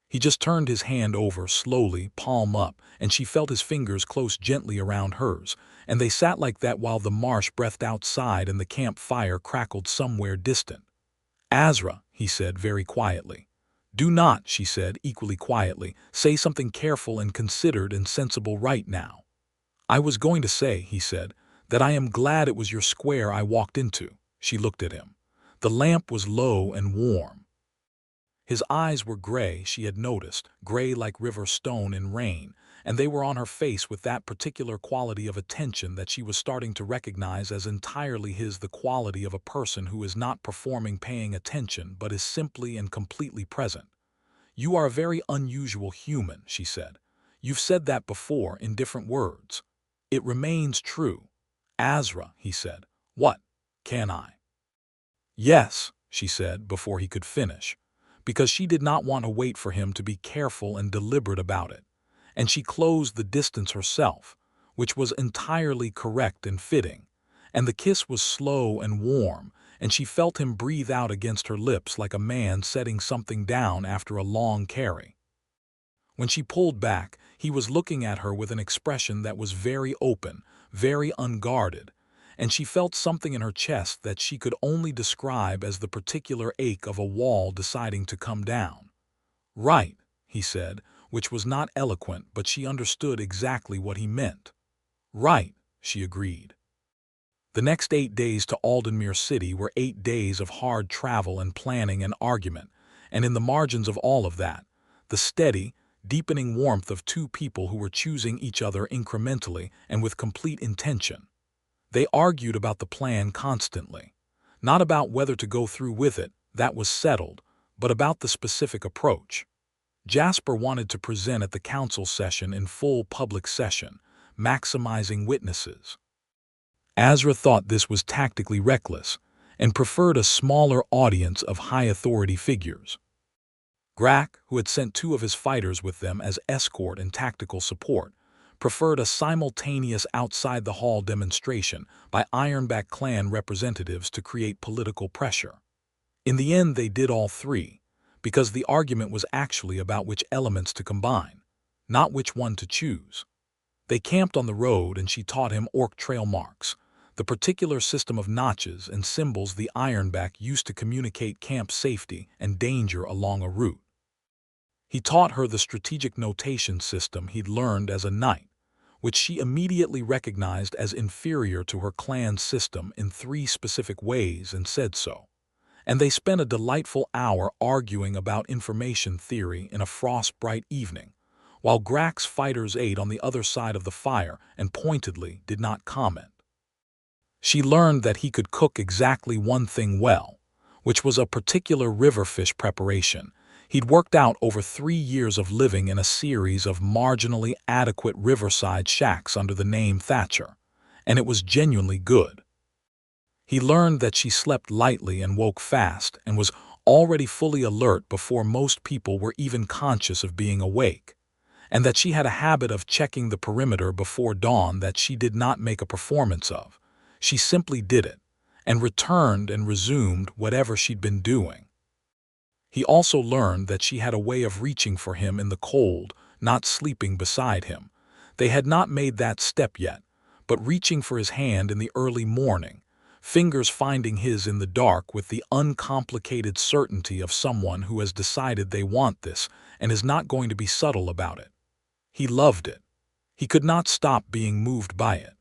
He just turned his hand over slowly, palm up, and she felt his fingers close gently around hers, and they sat like that while the marsh breathed outside and the camp fire crackled somewhere distant. "Azra," he said very quietly. "Do not," she said equally quietly, "say something careful and considered and sensible right now." "I was going to say," he said, "that I am glad it was your square I walked into." She looked at him. The lamp was low and warm. His eyes were gray, she had noticed, gray like river stone in rain, and they were on her face with that particular quality of attention that she was starting to recognize as entirely his, the quality of a person who is not performing paying attention but is simply and completely present. "You are a very unusual human," she said. "You've said that before in different words. It remains true." "Azra," he said, "what? Can I?" "Yes," she said before he could finish, because she did not want to wait for him to be careful and deliberate about it, and she closed the distance herself, which was entirely correct and fitting, and the kiss was slow and warm, and she felt him breathe out against her lips like a man setting something down after a long carry. When she pulled back, he was looking at her with an expression that was very open, very unguarded, and she felt something in her chest that she could only describe as the particular ache of a wall deciding to come down. "Right," he said, which was not eloquent, but she understood exactly what he meant. "Right," she agreed. The next 8 days to Aldenmere City were 8 days of hard travel and planning and argument, and in the margins of all of that, the steady, deepening warmth of two people who were choosing each other incrementally and with complete intention. They argued about the plan constantly, not about whether to go through with it, that was settled, but about the specific approach. Jasper wanted to present at the council session in full public session, maximizing witnesses. Azra thought this was tactically reckless and preferred a smaller audience of high-authority figures. Grack, who had sent 2 of his fighters with them as escort and tactical support, preferred a simultaneous outside-the-hall demonstration by Ironback clan representatives to create political pressure. In the end, they did all 3, because the argument was actually about which elements to combine, not which one to choose. They camped on the road and she taught him orc trail marks, the particular system of notches and symbols the Ironback used to communicate camp safety and danger along a route. He taught her the strategic notation system he'd learned as a knight, which she immediately recognized as inferior to her clan's system in 3 specific ways and said so. And they spent a delightful hour arguing about information theory in a frost-bright evening, while Grack's fighters ate on the other side of the fire and pointedly did not comment. She learned that he could cook exactly one thing well, which was a particular riverfish preparation he'd worked out over 3 years of living in a series of marginally adequate riverside shacks under the name Thatcher, and it was genuinely good. He learned that she slept lightly and woke fast and was already fully alert before most people were even conscious of being awake, and that she had a habit of checking the perimeter before dawn that she did not make a performance of. She simply did it, and returned and resumed whatever she'd been doing. He also learned that she had a way of reaching for him in the cold, not sleeping beside him. They had not made that step yet, but reaching for his hand in the early morning, fingers finding his in the dark with the uncomplicated certainty of someone who has decided they want this and is not going to be subtle about it. He loved it. He could not stop being moved by it.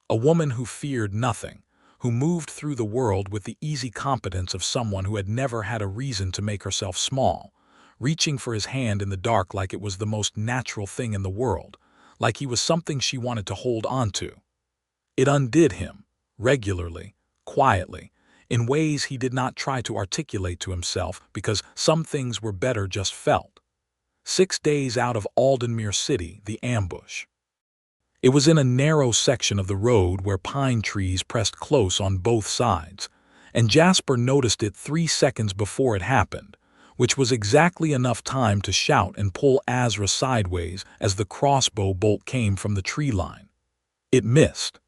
A woman who feared nothing, who moved through the world with the easy competence of someone who had never had a reason to make herself small, reaching for his hand in the dark like it was the most natural thing in the world, like he was something she wanted to hold on to. It undid him, regularly, quietly, in ways he did not try to articulate to himself because some things were better just felt. 6 days out of Aldenmere City, the ambush. It was in a narrow section of the road where pine trees pressed close on both sides, and Jasper noticed it 3 seconds before it happened, which was exactly enough time to shout and pull Azra sideways as the crossbow bolt came from the tree line. It missed.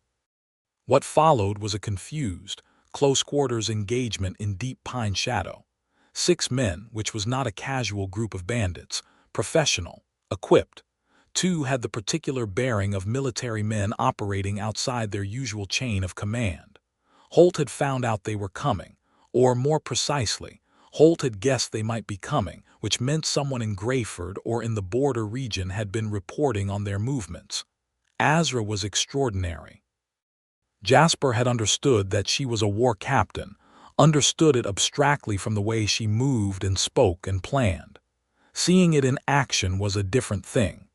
What followed was a confused, close-quarters engagement in deep pine shadow. 6 men, which was not a casual group of bandits, professional, equipped. 2 had the particular bearing of military men operating outside their usual chain of command. Holt had found out they were coming, or more precisely, Holt had guessed they might be coming, which meant someone in Greyford or in the border region had been reporting on their movements. Azra was extraordinary. Jasper had understood that she was a war captain, understood it abstractly from the way she moved and spoke and planned. Seeing it in action was a different thing.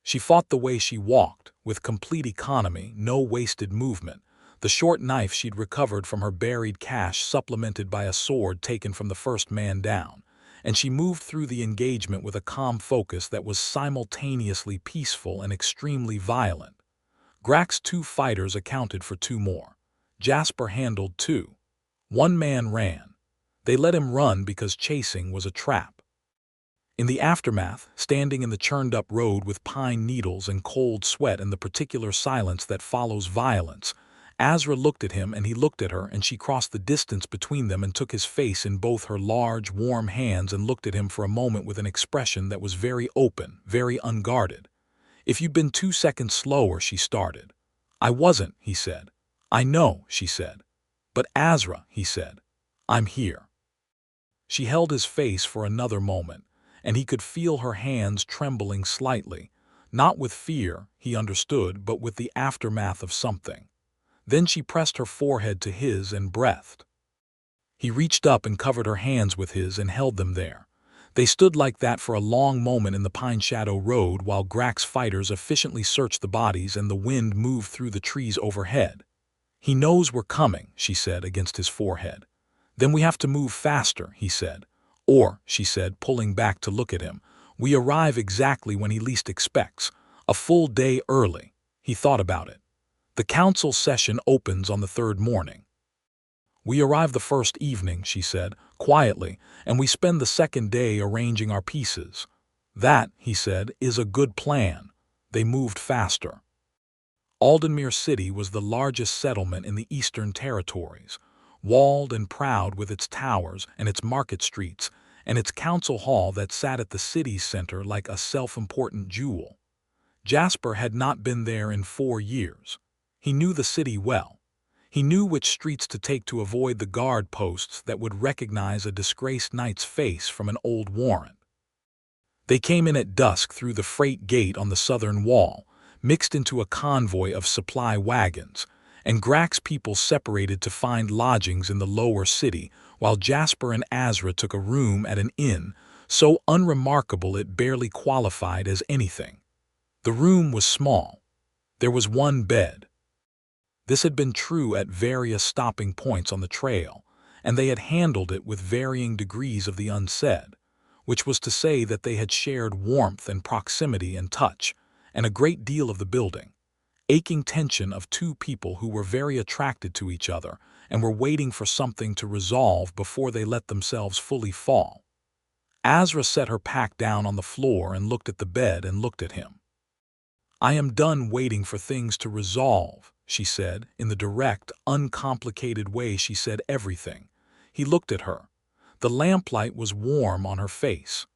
She fought the way she walked, with complete economy, no wasted movement, the short knife she'd recovered from her buried cache supplemented by a sword taken from the first man down, and she moved through the engagement with a calm focus that was simultaneously peaceful and extremely violent. Grax's 2 fighters accounted for 2 more. Jasper handled 2. One man ran. They let him run because chasing was a trap. In the aftermath, standing in the churned-up road with pine needles and cold sweat and the particular silence that follows violence, Azra looked at him and he looked at her, and she crossed the distance between them and took his face in both her large, warm hands and looked at him for a moment with an expression that was very open, very unguarded. "If you'd been 2 seconds slower," she started. "I wasn't," he said. "I know," she said. "But Azra," he said, "I'm here." She held his face for another moment, and he could feel her hands trembling slightly, not with fear, he understood, but with the aftermath of something. Then she pressed her forehead to his and breathed. He reached up and covered her hands with his and held them there. They stood like that for a long moment in the Pine Shadow Road while Grax's fighters efficiently searched the bodies and the wind moved through the trees overhead. "He knows we're coming," she said against his forehead. "Then we have to move faster," he said. "Or," she said, pulling back to look at him, "we arrive exactly when he least expects, a full day early." He thought about it. "The council session opens on the 3rd morning. We arrive the 1st evening," she said, quietly, "and we spend the 2nd day arranging our pieces." "That," he said, "is a good plan." They moved faster. Aldenmere City was the largest settlement in the Eastern Territories, walled and proud with its towers and its market streets and its council hall that sat at the city's center like a self-important jewel. Jasper had not been there in 4 years. He knew the city well. He knew which streets to take to avoid the guard posts that would recognize a disgraced knight's face from an old warrant. They came in at dusk through the freight gate on the southern wall, mixed into a convoy of supply wagons, and Grax's people separated to find lodgings in the lower city, while Jasper and Azra took a room at an inn, so unremarkable it barely qualified as anything. The room was small. There was 1 bed. This had been true at various stopping points on the trail, and they had handled it with varying degrees of the unsaid, which was to say that they had shared warmth and proximity and touch, and a great deal of the building. Aching tension of 2 people who were very attracted to each other and were waiting for something to resolve before they let themselves fully fall. Azra set her pack down on the floor and looked at the bed and looked at him. "I am done waiting for things to resolve," she said, in the direct, uncomplicated way she said everything. He looked at her. The lamplight was warm on her face.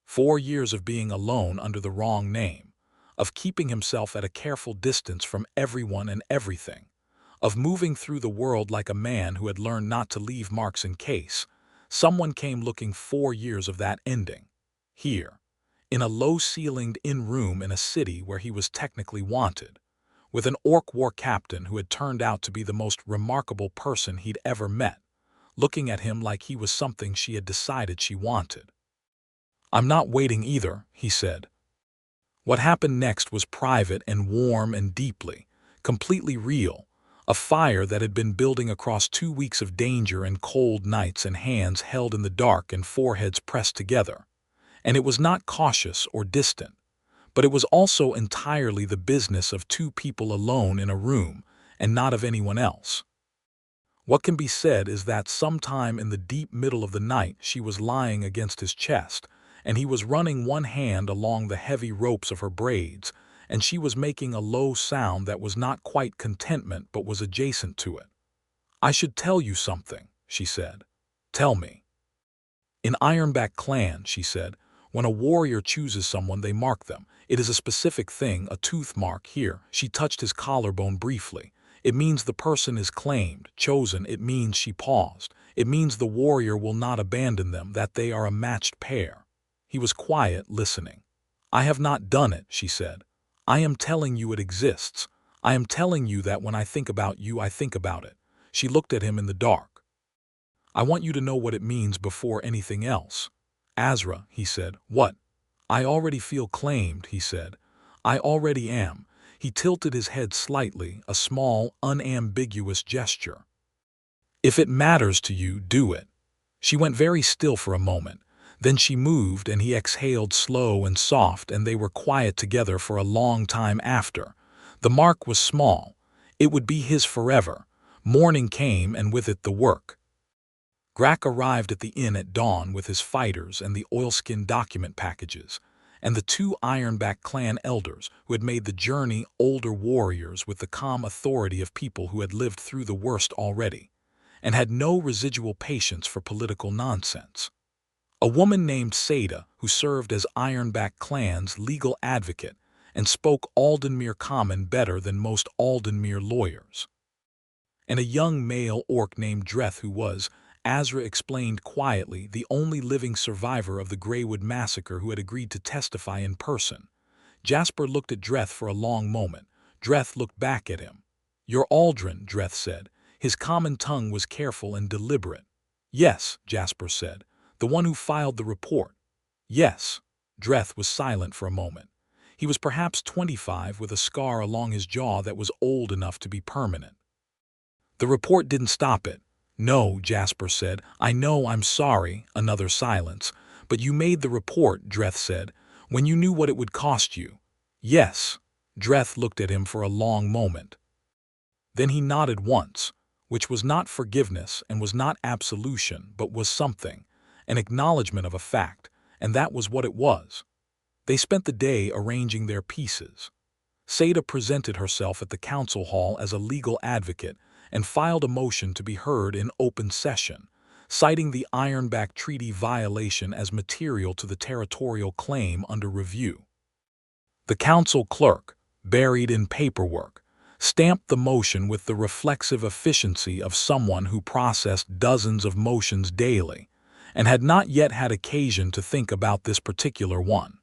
4 years of being alone under the wrong name, of keeping himself at a careful distance from everyone and everything, of moving through the world like a man who had learned not to leave marks in case someone came looking. 4 years of that ending. Here, in a low-ceilinged inn-room in a city where he was technically wanted, with an Orc war captain who had turned out to be the most remarkable person he'd ever met, looking at him like he was something she had decided she wanted. "I'm not waiting either," he said. What happened next was private and warm and deeply, completely real, a fire that had been building across 2 weeks of danger and cold nights and hands held in the dark and foreheads pressed together. And it was not cautious or distant, but it was also entirely the business of 2 people alone in a room and not of anyone else. What can be said is that sometime in the deep middle of the night she was lying against his chest, and he was running one hand along the heavy ropes of her braids, and she was making a low sound that was not quite contentment but was adjacent to it. "I should tell you something," she said. "Tell me." "In Ironback clan," she said, "when a warrior chooses someone they mark them. It is a specific thing, a tooth mark here." She touched his collarbone briefly. "It means the person is claimed, chosen. It means," she paused, "it means the warrior will not abandon them, that they are a matched pair." He was quiet, listening. "I have not done it," she said. "I am telling you it exists. I am telling you that when I think about you, I think about it." She looked at him in the dark. "I want you to know what it means before anything else." "Azra," he said. "What?" "I already feel claimed," he said. "I already am." He tilted his head slightly, a small, unambiguous gesture. "If it matters to you, do it." She went very still for a moment. Then she moved, and he exhaled slow and soft, and they were quiet together for a long time after. The mark was small. It would be his forever. Morning came, and with it the work. Grack arrived at the inn at dawn with his fighters and the oilskin document packages, and the two Ironback clan elders who had made the journey, older warriors with the calm authority of people who had lived through the worst already, and had no residual patience for political nonsense. A woman named Seda, who served as Ironback clan's legal advocate and spoke Aldenmere Common better than most Aldenmere lawyers. And a young male orc named Dreth, who was, Azra explained quietly, the only living survivor of the Greywood massacre who had agreed to testify in person. Jasper looked at Dreth for a long moment. Dreth looked back at him. "You're Aldren," Dreth said. His common tongue was careful and deliberate. "Yes," Jasper said. "The one who filed the report." "Yes." Dreth was silent for a moment. He was perhaps 25, with a scar along his jaw that was old enough to be permanent. "The report didn't stop it." "No," Jasper said. "I know, I'm sorry." Another silence. "But you made the report," Dreth said, "when you knew what it would cost you." "Yes." Dreth looked at him for a long moment. Then he nodded once, which was not forgiveness and was not absolution, but was something, an acknowledgement of a fact, and that was what it was. They spent the day arranging their pieces. Seda presented herself at the council hall as a legal advocate and filed a motion to be heard in open session, citing the Ironback Treaty violation as material to the territorial claim under review. The council clerk, buried in paperwork, stamped the motion with the reflexive efficiency of someone who processed dozens of motions daily and had not yet had occasion to think about this particular one.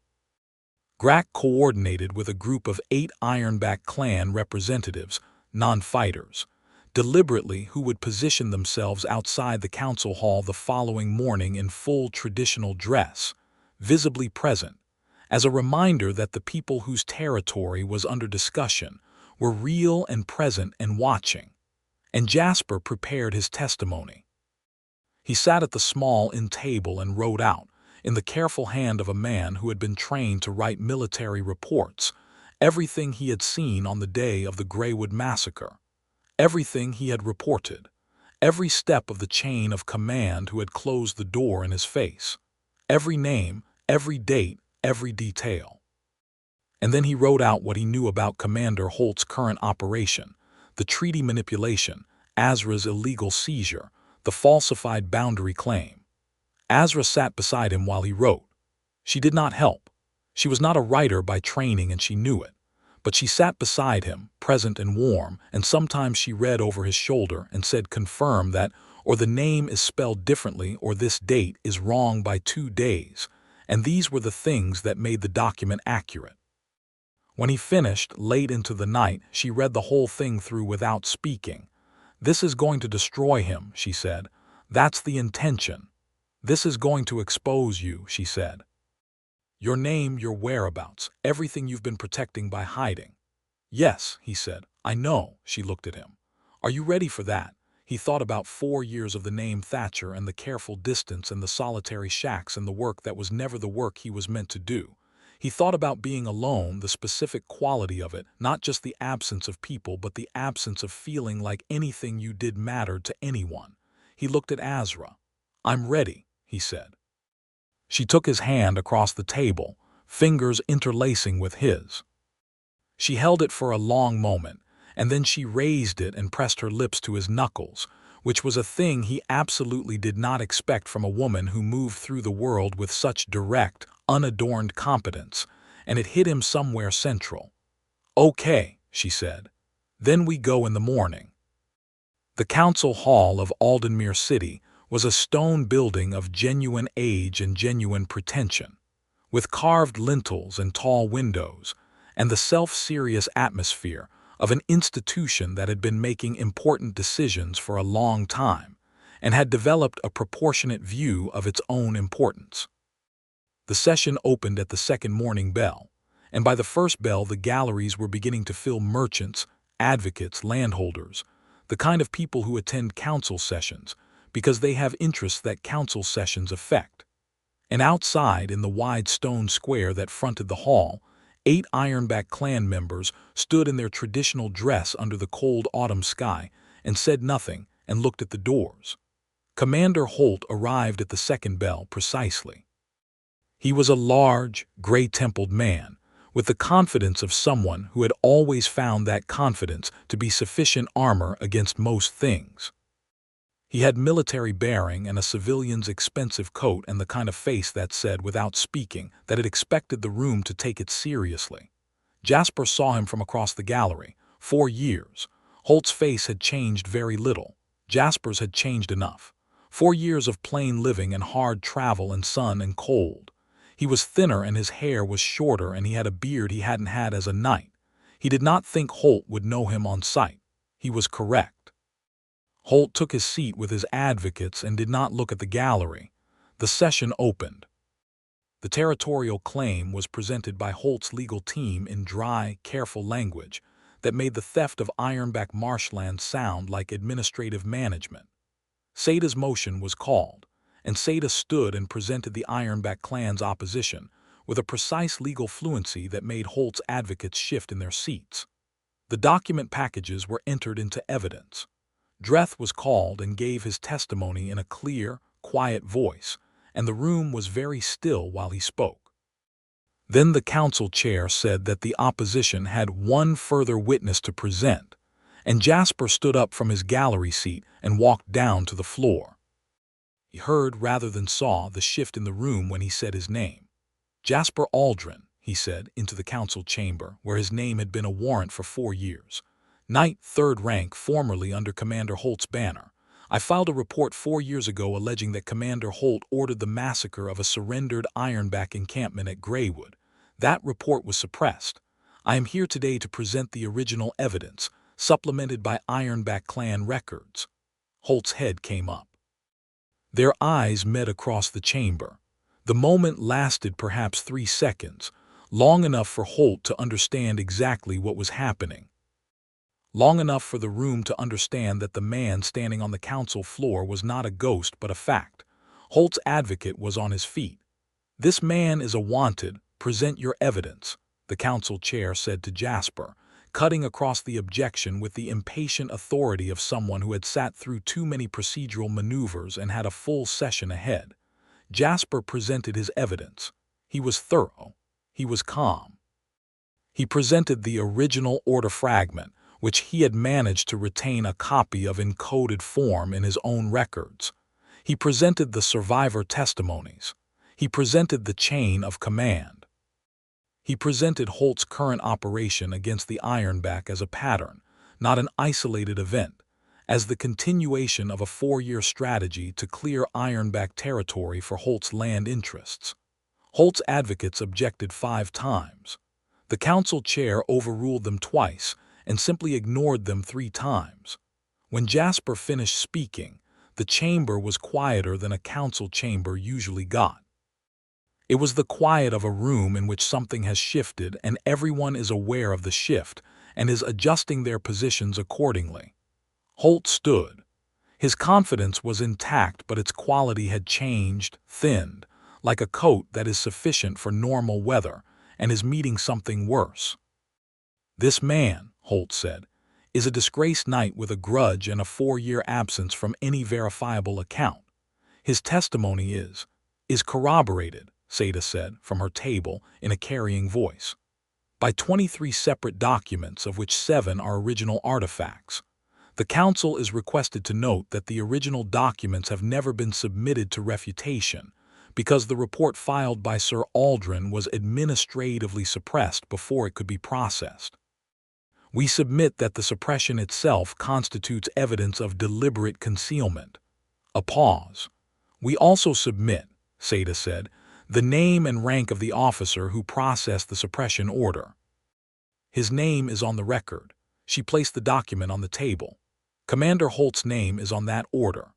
Grack coordinated with a group of 8 Ironback clan representatives, non-fighters, deliberately, who would position themselves outside the council hall the following morning in full traditional dress, visibly present, as a reminder that the people whose territory was under discussion were real and present and watching. And Jasper prepared his testimony. He sat at the small inn table and wrote out, in the careful hand of a man who had been trained to write military reports, everything he had seen on the day of the Greywood massacre, everything he had reported, every step of the chain of command who had closed the door in his face, every name, every date, every detail. And then he wrote out what he knew about Commander Holt's current operation, the treaty manipulation, Azra's illegal seizure, the falsified boundary claim. Azra sat beside him while he wrote. She did not help. She was not a writer by training, and she knew it. But she sat beside him, present and warm, and sometimes she read over his shoulder and said, "Confirm that," or "the name is spelled differently," or "this date is wrong by 2 days." And these were the things that made the document accurate. When he finished, late into the night, she read the whole thing through without speaking. "This is going to destroy him," she said. "That's the intention. This is going to expose you," she said. "Your name, your whereabouts, everything you've been protecting by hiding." "Yes," he said. "I know." She looked at him. "Are you ready for that?" He thought about 4 years of the name Thatcher and the careful distance and the solitary shacks and the work that was never the work he was meant to do. He thought about being alone, the specific quality of it, not just the absence of people, but the absence of feeling like anything you did mattered to anyone. He looked at Azra. "I'm ready," he said. She took his hand across the table, fingers interlacing with his. She held it for a long moment, and then she raised it and pressed her lips to his knuckles, which was a thing he absolutely did not expect from a woman who moved through the world with such direct, unadorned competence, and it hit him somewhere central. "Okay," she said. "Then we go in the morning." The council hall of Aldenmere City was a stone building of genuine age and genuine pretension, with carved lintels and tall windows, and the self-serious atmosphere of an institution that had been making important decisions for a long time and had developed a proportionate view of its own importance. The session opened at the second morning bell, and by the first bell the galleries were beginning to fill merchants, advocates, landholders, the kind of people who attend council sessions, because they have interests that council sessions affect. And outside, in the wide stone square that fronted the hall, 8 Ironback clan members stood in their traditional dress under the cold autumn sky and said nothing and looked at the doors. Commander Holt arrived at the second bell precisely. He was a large, gray-templed man, with the confidence of someone who had always found that confidence to be sufficient armor against most things. He had military bearing and a civilian's expensive coat and the kind of face that said, without speaking, that it expected the room to take it seriously. Jasper saw him from across the gallery. 4 years. Holt's face had changed very little. Jasper's had changed enough. 4 years of plain living and hard travel and sun and cold. He was thinner and his hair was shorter and he had a beard he hadn't had as a knight. He did not think Holt would know him on sight. He was correct. Holt took his seat with his advocates and did not look at the gallery. The session opened. The territorial claim was presented by Holt's legal team in dry, careful language that made the theft of Ironback marshland sound like administrative management. Sada's motion was called, and Sada stood and presented the Ironback clan's opposition with a precise legal fluency that made Holt's advocates shift in their seats. The document packages were entered into evidence. Dreth was called and gave his testimony in a clear, quiet voice, and the room was very still while he spoke. Then the council chair said that the opposition had one further witness to present, and Jasper stood up from his gallery seat and walked down to the floor. He heard rather than saw the shift in the room when he said his name. Jasper Aldren, he said, into the council chamber, where his name had been a warrant for 4 years. Knight, 3rd rank, formerly under Commander Holt's banner. I filed a report 4 years ago alleging that Commander Holt ordered the massacre of a surrendered Ironback encampment at Greywood. That report was suppressed. I am here today to present the original evidence, supplemented by Ironback clan records. Holt's head came up. Their eyes met across the chamber. The moment lasted perhaps 3 seconds, long enough for Holt to understand exactly what was happening. Long enough for the room to understand that the man standing on the council floor was not a ghost but a fact. Holt's advocate was on his feet. "This man is a wanted. Present your evidence," the council chair said to Jasper, cutting across the objection with the impatient authority of someone who had sat through too many procedural maneuvers and had a full session ahead. Jasper presented his evidence. He was thorough. He was calm. He presented the original order fragment, which he had managed to retain a copy of in coded form in his own records. He presented the survivor testimonies. He presented the chain of command. He presented Holt's current operation against the Ironback as a pattern, not an isolated event, as the continuation of a 4-year strategy to clear Ironback territory for Holt's land interests. Holt's advocates objected 5 times. The council chair overruled them twice and simply ignored them 3 times. When Jasper finished speaking, the chamber was quieter than a council chamber usually got. It was the quiet of a room in which something has shifted and everyone is aware of the shift and is adjusting their positions accordingly. Holt stood. His confidence was intact, but its quality had changed, thinned, like a coat that is sufficient for normal weather and is meeting something worse. "This man," Holt said, "is a disgraced knight with a grudge and a 4-year absence from any verifiable account. His testimony is corroborated," Sada said from her table in a carrying voice, "by 23 separate documents, of which 7 are original artifacts. The council is requested to note that the original documents have never been submitted to refutation because the report filed by Sir Aldren was administratively suppressed before it could be processed. We submit that the suppression itself constitutes evidence of deliberate concealment." A pause. "We also submit," Sada said, "the name and rank of the officer who processed the suppression order. His name is on the record." She placed the document on the table. "Commander Holt's name is on that order."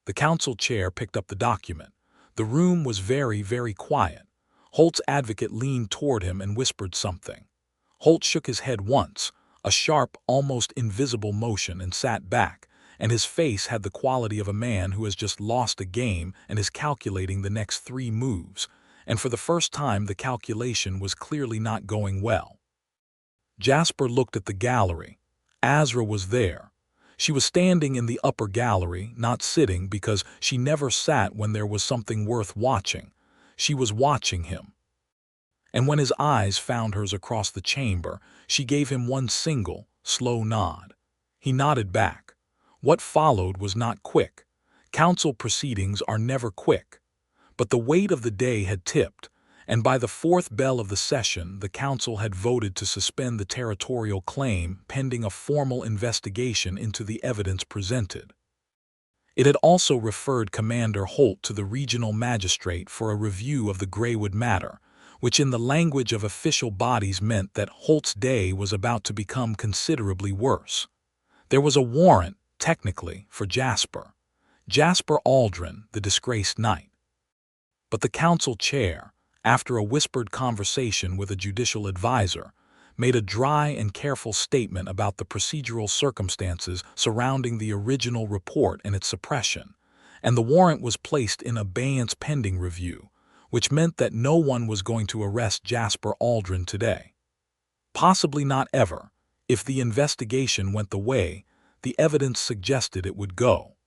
The council chair picked up the document. The room was very, very quiet. Holt's advocate leaned toward him and whispered something. Holt shook his head once, a sharp, almost invisible motion, and sat back, and his face had the quality of a man who has just lost a game and is calculating the next 3 moves, and for the first time the calculation was clearly not going well. Jasper looked at the gallery. Azra was there. She was standing in the upper gallery, not sitting because she never sat when there was something worth watching. She was watching him. And when his eyes found hers across the chamber, she gave him one single, slow nod. He nodded back. What followed was not quick. Council proceedings are never quick. But the weight of the day had tipped, and by the 4th bell of the session, the council had voted to suspend the territorial claim pending a formal investigation into the evidence presented. It had also referred Commander Holt to the regional magistrate for a review of the Greywood matter, which in the language of official bodies meant that Holt's day was about to become considerably worse. There was a warrant, technically, for Jasper Aldren, the disgraced knight. But the council chair, after a whispered conversation with a judicial advisor, made a dry and careful statement about the procedural circumstances surrounding the original report and its suppression, and the warrant was placed in abeyance pending review, which meant that no one was going to arrest Jasper Aldren today. Possibly not ever, if the investigation went the way the evidence suggested it would go.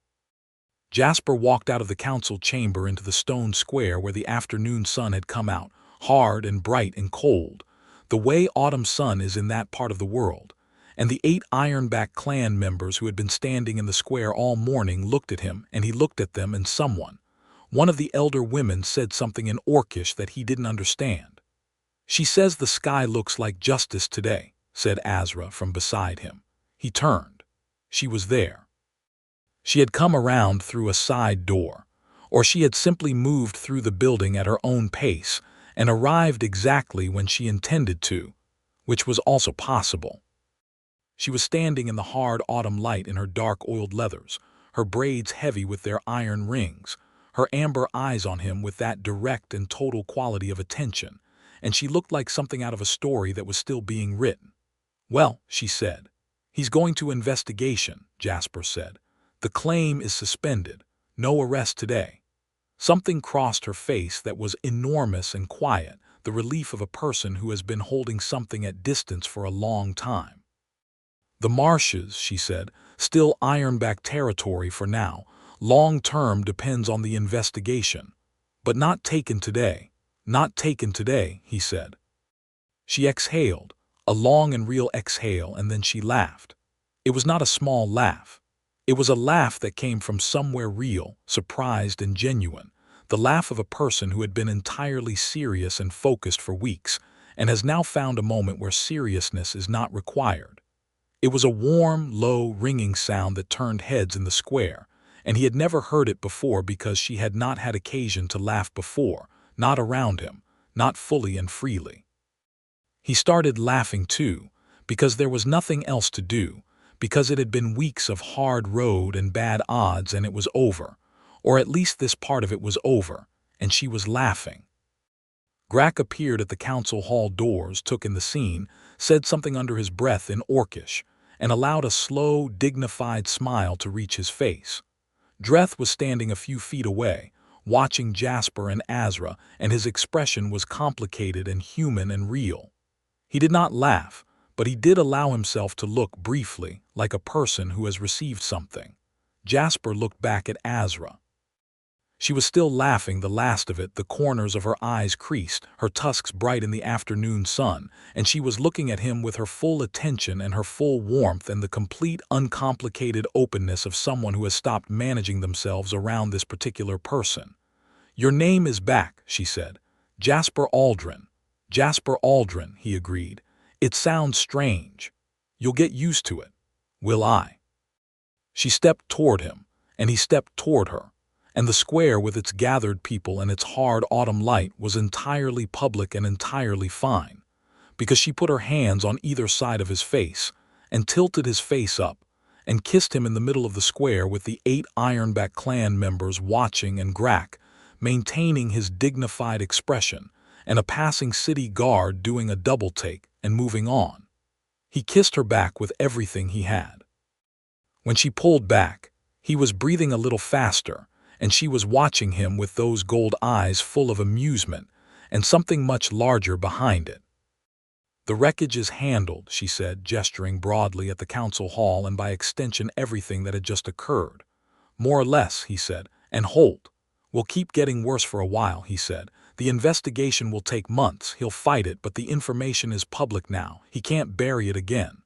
Jasper walked out of the council chamber into the stone square where the afternoon sun had come out, hard and bright and cold, the way autumn sun is in that part of the world, and the 8 Ironback clan members who had been standing in the square all morning looked at him, and he looked at them, and one of the elder women said something in Orcish that he didn't understand. "She says the sky looks like justice today," said Azra from beside him. He turned. She was there. She had come around through a side door, or she had simply moved through the building at her own pace and arrived exactly when she intended to, which was also possible. She was standing in the hard autumn light in her dark oiled leathers, her braids heavy with their iron rings, her amber eyes on him with that direct and total quality of attention, and she looked like something out of a story that was still being written. "Well," she said. "He's going to investigation," Jasper said. "The claim is suspended. No arrest today." Something crossed her face that was enormous and quiet, the relief of a person who has been holding something at distance for a long time. "The marshes," she said, "still Ironback territory for now. Long-term depends on the investigation. But not taken today. Not taken today," he said. She exhaled, a long and real exhale, and then she laughed. It was not a small laugh. It was a laugh that came from somewhere real, surprised and genuine, the laugh of a person who had been entirely serious and focused for weeks, and has now found a moment where seriousness is not required. It was a warm, low, ringing sound that turned heads in the square, and he had never heard it before because she had not had occasion to laugh before, not around him, not fully and freely. He started laughing too, because there was nothing else to do, because it had been weeks of hard road and bad odds and it was over, or at least this part of it was over, and she was laughing. Grack appeared at the council hall doors, took in the scene, said something under his breath in Orcish, and allowed a slow, dignified smile to reach his face. Dreth was standing a few feet away, watching Jasper and Azra, and his expression was complicated and human and real. He did not laugh, but he did allow himself to look briefly like a person who has received something. Jasper looked back at Azra. She was still laughing, the last of it, the corners of her eyes creased, her tusks bright in the afternoon sun, and she was looking at him with her full attention and her full warmth and the complete, uncomplicated openness of someone who has stopped managing themselves around this particular person. "Your name is back," she said. "Jasper Aldren." "Jasper Aldren," he agreed. "It sounds strange. You'll get used to it." "Will I?" She stepped toward him, and he stepped toward her, and the square with its gathered people and its hard autumn light was entirely public and entirely fine, because she put her hands on either side of his face and tilted his face up and kissed him in the middle of the square with the 8 Ironback clan members watching and Grack maintaining his dignified expression and a passing city guard doing a double-take and moving on. He kissed her back with everything he had. When she pulled back, he was breathing a little faster, and she was watching him with those gold eyes full of amusement and something much larger behind it. "The wreckage is handled," she said, gesturing broadly at the council hall and by extension everything that had just occurred. "More or less," he said, "and Holt will keep getting worse for a while," he said. "The investigation will take months. He'll fight it, but the information is public now. He can't bury it again.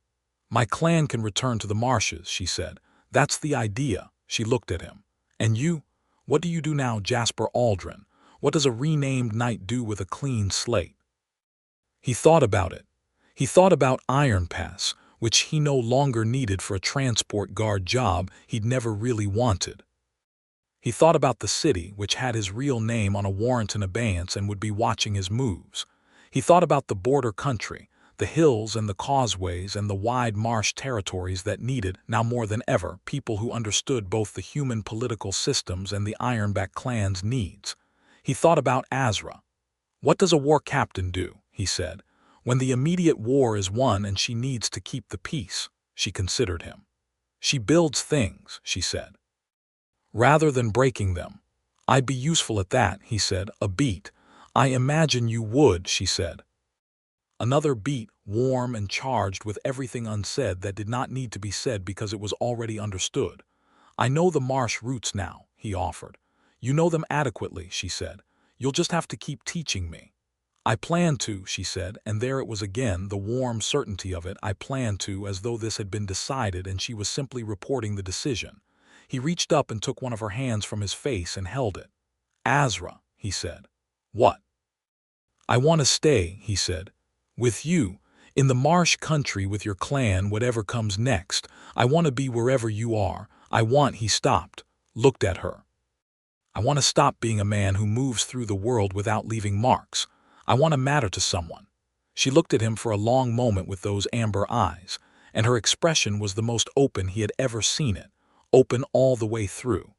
My clan can return to the marshes," she said. "That's the idea." She looked at him. "And you? What do you do now, Jasper Aldren? What does a renamed knight do with a clean slate?" He thought about it. He thought about Iron Pass, which he no longer needed for a transport guard job he'd never really wanted. He thought about the city, which had his real name on a warrant in abeyance and would be watching his moves. He thought about the border country, the hills and the causeways and the wide marsh territories that needed, now more than ever, people who understood both the human political systems and the Ironback clan's needs. He thought about Azra. "What does a war captain do?" he said. "When the immediate war is won and she needs to keep the peace." She considered him. "She builds things," she said, "rather than breaking them." "I'd be useful at that," he said. "A beat." "I imagine you would," she said. Another beat, warm and charged with everything unsaid that did not need to be said because it was already understood. "I know the marsh routes now," he offered. "You know them adequately," she said. "You'll just have to keep teaching me." "I plan to," she said, and there it was again, the warm certainty of it. "I plan to," as though this had been decided and she was simply reporting the decision. He reached up and took one of her hands from his face and held it. "Azra," he said. "What?" "I want to stay," he said. "With you, in the marsh country with your clan, whatever comes next. I want to be wherever you are. He stopped, looked at her. "I want to stop being a man who moves through the world without leaving marks. I want to matter to someone." She looked at him for a long moment with those amber eyes, and her expression was the most open he had ever seen it, open all the way through.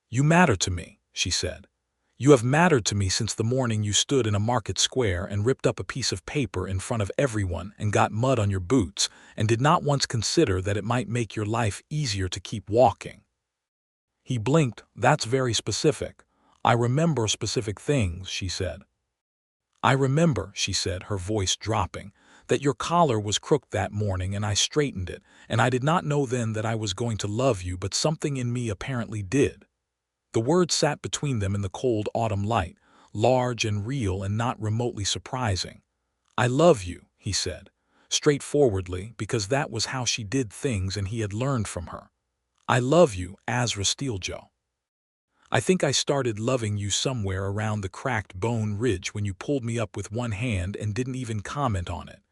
"You matter to me," she said. "You have mattered to me since the morning you stood in a market square and ripped up a piece of paper in front of everyone and got mud on your boots and did not once consider that it might make your life easier to keep walking." He blinked. "That's very specific." "I remember specific things," she said. "I remember," she said, her voice dropping, "that your collar was crooked that morning and I straightened it, and I did not know then that I was going to love you, but something in me apparently did." The words sat between them in the cold autumn light, large and real and not remotely surprising. "I love you," he said, straightforwardly, because that was how she did things and he had learned from her. "I love you, Azra Steeljaw. I think I started loving you somewhere around the cracked bone ridge when you pulled me up with one hand and didn't even comment on it."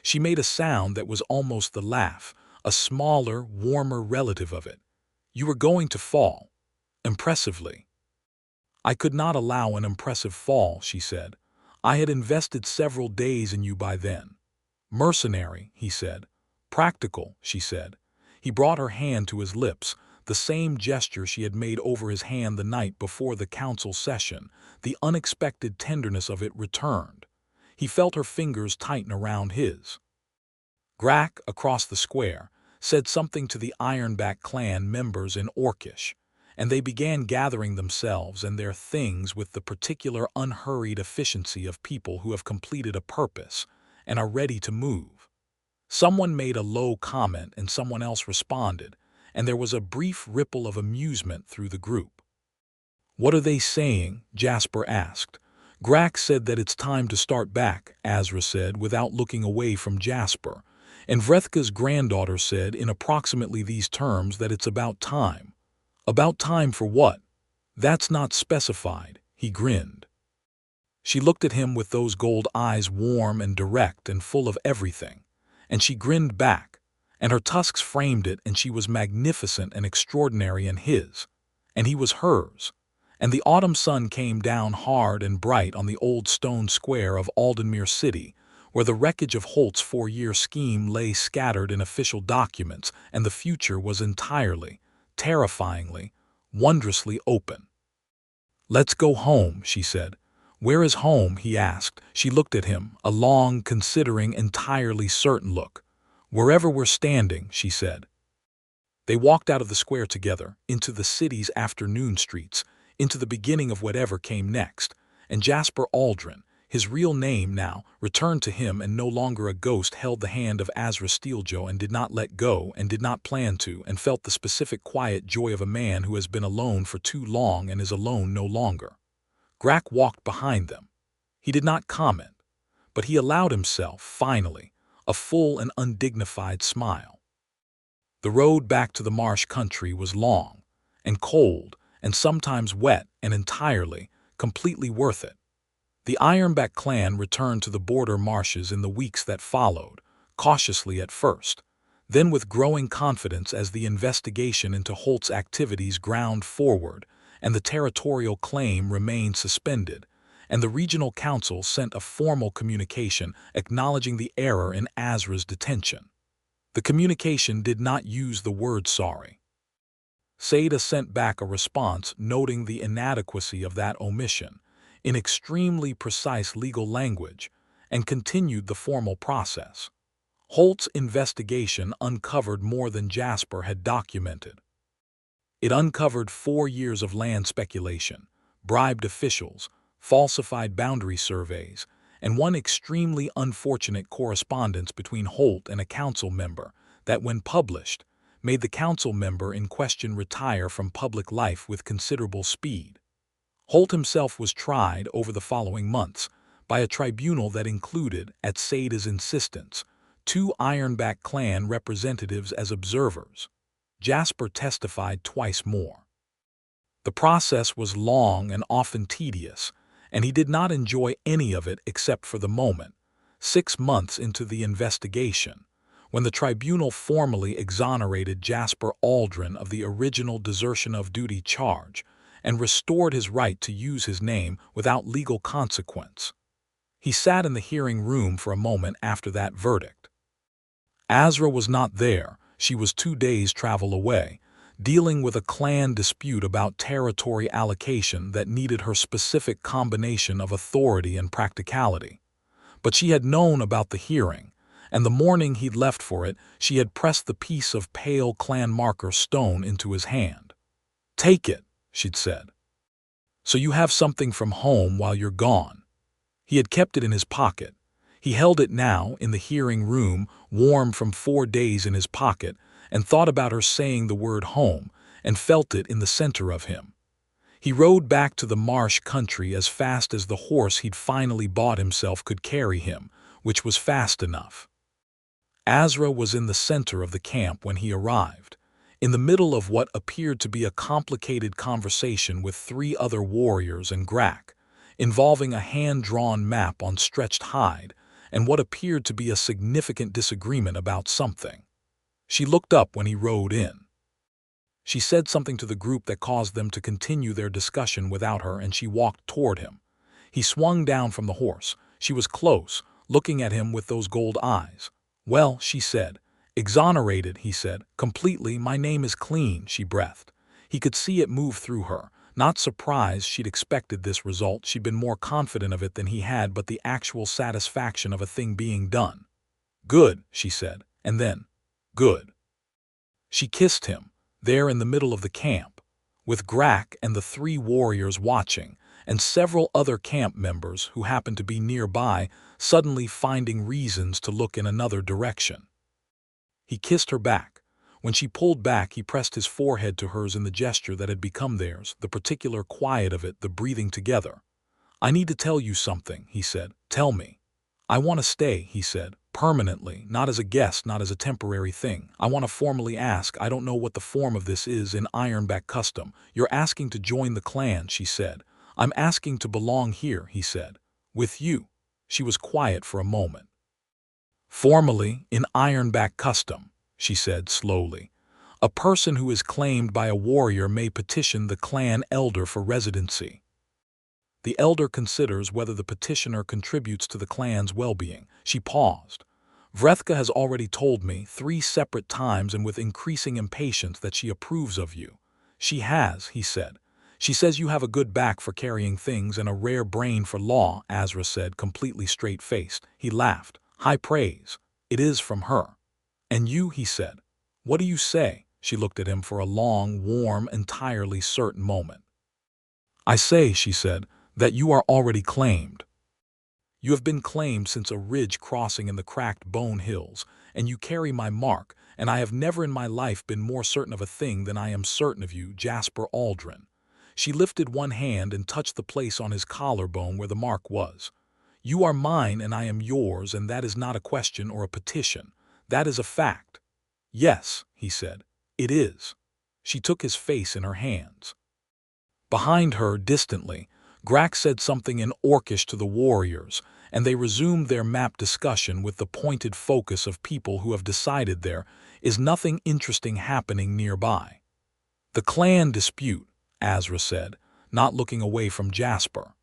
She made a sound that was almost the laugh, a smaller, warmer relative of it. "You were going to fall. Impressively." "I could not allow an impressive fall," she said. "I had invested several days in you by then." "Mercenary," he said. "Practical," she said. He brought her hand to his lips, the same gesture she had made over his hand the night before the council session. The unexpected tenderness of it returned. He felt her fingers tighten around his. Grack, across the square, said something to the Ironback clan members in Orcish, and they began gathering themselves and their things with the particular unhurried efficiency of people who have completed a purpose and are ready to move. Someone made a low comment and someone else responded, and there was a brief ripple of amusement through the group. "What are they saying?" Jasper asked. "Grack said that it's time to start back," Azra said without looking away from Jasper, and Vrethka's granddaughter said in approximately these terms that it's about time. "About time for what?" "That's not specified," he grinned. She looked at him with those gold eyes, warm and direct and full of everything, and she grinned back, and her tusks framed it, and she was magnificent and extraordinary in his, and he was hers. And the autumn sun came down hard and bright on the old stone square of Aldenmere City, where the wreckage of Holt's 4-year scheme lay scattered in official documents, and the future was entirely, terrifyingly, wondrously open. "Let's go home," she said. "Where is home?" he asked. She looked at him, a long, considering, entirely certain look. "Wherever we're standing," she said. They walked out of the square together, into the city's afternoon streets, into the beginning of whatever came next, and Jasper Aldren, his real name now, returned to him, and no longer a ghost held the hand of Azra Steeljaw and did not let go and did not plan to, and felt the specific quiet joy of a man who has been alone for too long and is alone no longer. Grack walked behind them. He did not comment, but he allowed himself, finally, a full and undignified smile. The road back to the marsh country was long, and cold, and sometimes wet, and entirely, completely worth it. The Ironback clan returned to the border marshes in the weeks that followed, cautiously at first, then with growing confidence as the investigation into Holt's activities ground forward and the territorial claim remained suspended, and the regional council sent a formal communication acknowledging the error in Azra's detention. The communication did not use the word sorry. Seda sent back a response noting the inadequacy of that omission, in extremely precise legal language, and continued the formal process. Holt's investigation uncovered more than Jasper had documented. It uncovered 4 years of land speculation, bribed officials, falsified boundary surveys, and one extremely unfortunate correspondence between Holt and a council member that, when published, made the council member in question retire from public life with considerable speed. Holt himself was tried over the following months by a tribunal that included, at Seda's insistence, 2 Ironback clan representatives as observers. Jasper testified twice more. The process was long and often tedious, and he did not enjoy any of it except for the moment, 6 months into the investigation, when the tribunal formally exonerated Jasper Aldren of the original desertion of duty charge and restored his right to use his name without legal consequence. He sat in the hearing room for a moment after that verdict. Azra was not there. She was 2 days' travel away, dealing with a clan dispute about territory allocation that needed her specific combination of authority and practicality. But she had known about the hearing, and the morning he'd left for it, she had pressed the piece of pale clan marker stone into his hand. "Take it," she'd said. "So you have something from home while you're gone." He had kept it in his pocket. He held it now, in the hearing room, warm from 4 days in his pocket, and thought about her saying the word home, and felt it in the center of him. He rode back to the marsh country as fast as the horse he'd finally bought himself could carry him, which was fast enough. Azra was in the center of the camp when he arrived, in the middle of what appeared to be a complicated conversation with 3 other warriors and Grack, involving a hand-drawn map on stretched hide and what appeared to be a significant disagreement about something. She looked up when he rode in. She said something to the group that caused them to continue their discussion without her, and she walked toward him. He swung down from the horse. She was close, looking at him with those gold eyes. "Well," she said. "Exonerated," he said. "Completely. My name is clean," she breathed. He could see it move through her. Not surprised she'd expected this result. She'd been more confident of it than he had, but the actual satisfaction of a thing being done. "Good," she said, and then, "Good." She kissed him, there in the middle of the camp, with Grack and the 3 warriors watching, and several other camp members who happened to be nearby, suddenly finding reasons to look in another direction. He kissed her back. When she pulled back, he pressed his forehead to hers in the gesture that had become theirs, the particular quiet of it, the breathing together. "I need to tell you something," he said. "Tell me." "I want to stay," he said, "permanently, not as a guest, not as a temporary thing. I want to formally ask. I don't know what the form of this is in Ironback custom. You're asking to join the clan," she said. "I'm asking to belong here," he said. "With you." She was quiet for a moment. "Formally, in Ironback custom," she said slowly, "a person who is claimed by a warrior may petition the clan elder for residency. The elder considers whether the petitioner contributes to the clan's well-being." She paused. "Vrethka has already told me 3 separate times and with increasing impatience that she approves of you." "She has," he said. "She says you have a good back for carrying things and a rare brain for law," Azra said, completely straight-faced. He laughed. "High praise. It is from her." "And you," he said. "What do you say?" She looked at him for a long, warm, entirely certain moment. "I say," she said, "that you are already claimed. You have been claimed since a ridge crossing in the cracked bone hills, and you carry my mark, and I have never in my life been more certain of a thing than I am certain of you, Jasper Aldren." She lifted one hand and touched the place on his collarbone where the mark was. "You are mine and I am yours, and that is not a question or a petition. That is a fact." "Yes," he said, "it is." She took his face in her hands. Behind her, distantly, Grack said something in Orcish to the warriors, and they resumed their map discussion with the pointed focus of people who have decided there is nothing interesting happening nearby. "The clan dispute," Azra said, not looking away from Jasper.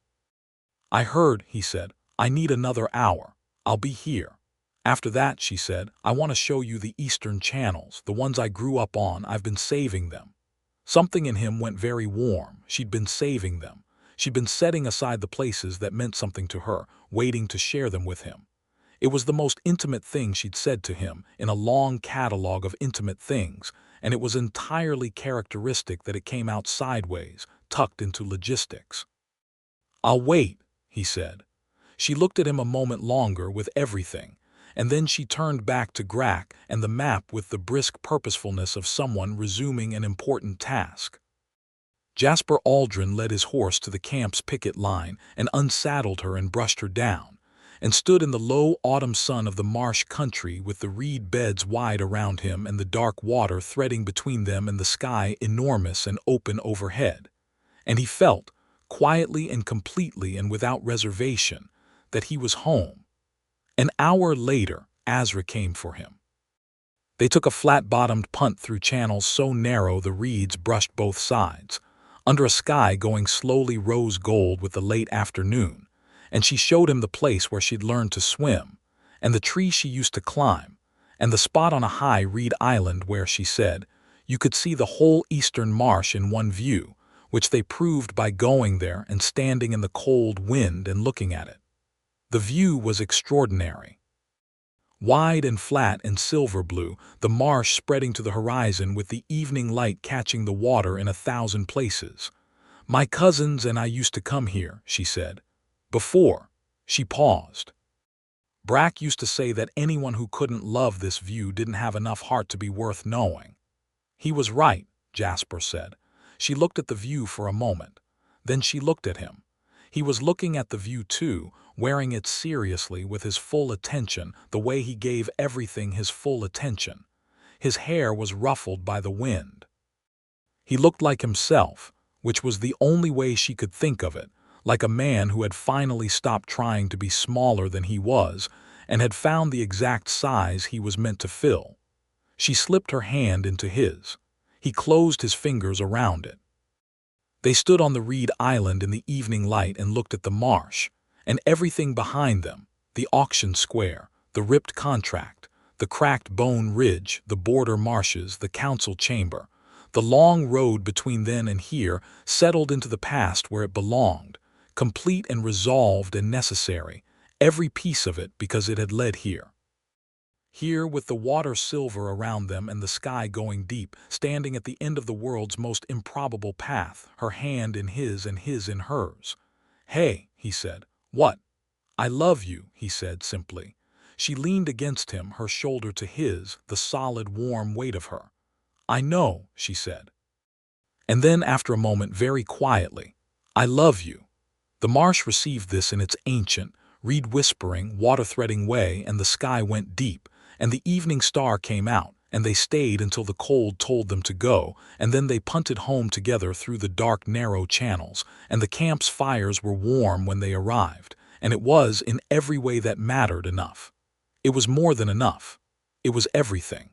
"I heard," he said. "I need another hour. I'll be here. After that," she said, "I want to show you the eastern channels, the ones I grew up on. I've been saving them." Something in him went very warm. She'd been saving them. She'd been setting aside the places that meant something to her, waiting to share them with him. It was the most intimate thing she'd said to him in a long catalog of intimate things, and it was entirely characteristic that it came out sideways, tucked into logistics. "I'll wait," he said. She looked at him a moment longer with everything, and then she turned back to Grack and the map with the brisk purposefulness of someone resuming an important task. Jasper Aldren led his horse to the camp's picket line and unsaddled her and brushed her down, and stood in the low autumn sun of the marsh country with the reed beds wide around him and the dark water threading between them and the sky enormous and open overhead. And he felt, quietly and completely and without reservation, that he was home. An hour later, Azra came for him. They took a flat-bottomed punt through channels so narrow the reeds brushed both sides, under a sky going slowly rose-gold with the late afternoon, and she showed him the place where she'd learned to swim, and the tree she used to climb, and the spot on a high reed island where, she said, you could see the whole eastern marsh in one view, which they proved by going there and standing in the cold wind and looking at it. The view was extraordinary. Wide and flat and silver blue, the marsh spreading to the horizon with the evening light catching the water in 1,000 places. "My cousins and I used to come here," she said. "Before." She paused. "Brack used to say that anyone who couldn't love this view didn't have enough heart to be worth knowing." "He was right," Jasper said. She looked at the view for a moment. Then she looked at him. He was looking at the view too, wearing it seriously with his full attention, the way he gave everything his full attention. His hair was ruffled by the wind. He looked like himself, which was the only way she could think of it, like a man who had finally stopped trying to be smaller than he was and had found the exact size he was meant to fill. She slipped her hand into his. He closed his fingers around it. They stood on the reed island in the evening light and looked at the marsh, and everything behind them, the auction square, the ripped contract, the cracked bone ridge, the border marshes, the council chamber. The long road between then and here settled into the past where it belonged, complete and resolved and necessary, every piece of it because it had led here. Here, with the water silver around them and the sky going deep, standing at the end of the world's most improbable path, her hand in his and his in hers. "Hey," he said. "What?" "I love you," he said simply. She leaned against him, her shoulder to his, the solid, warm weight of her. "I know," she said. And then, after a moment, very quietly, "I love you." The marsh received this in its ancient, reed-whispering, water-threading way, and the sky went deep, and the evening star came out, and they stayed until the cold told them to go, and then they punted home together through the dark, narrow channels, and the camp's fires were warm when they arrived, and it was, in every way that mattered, enough. It was more than enough. It was everything.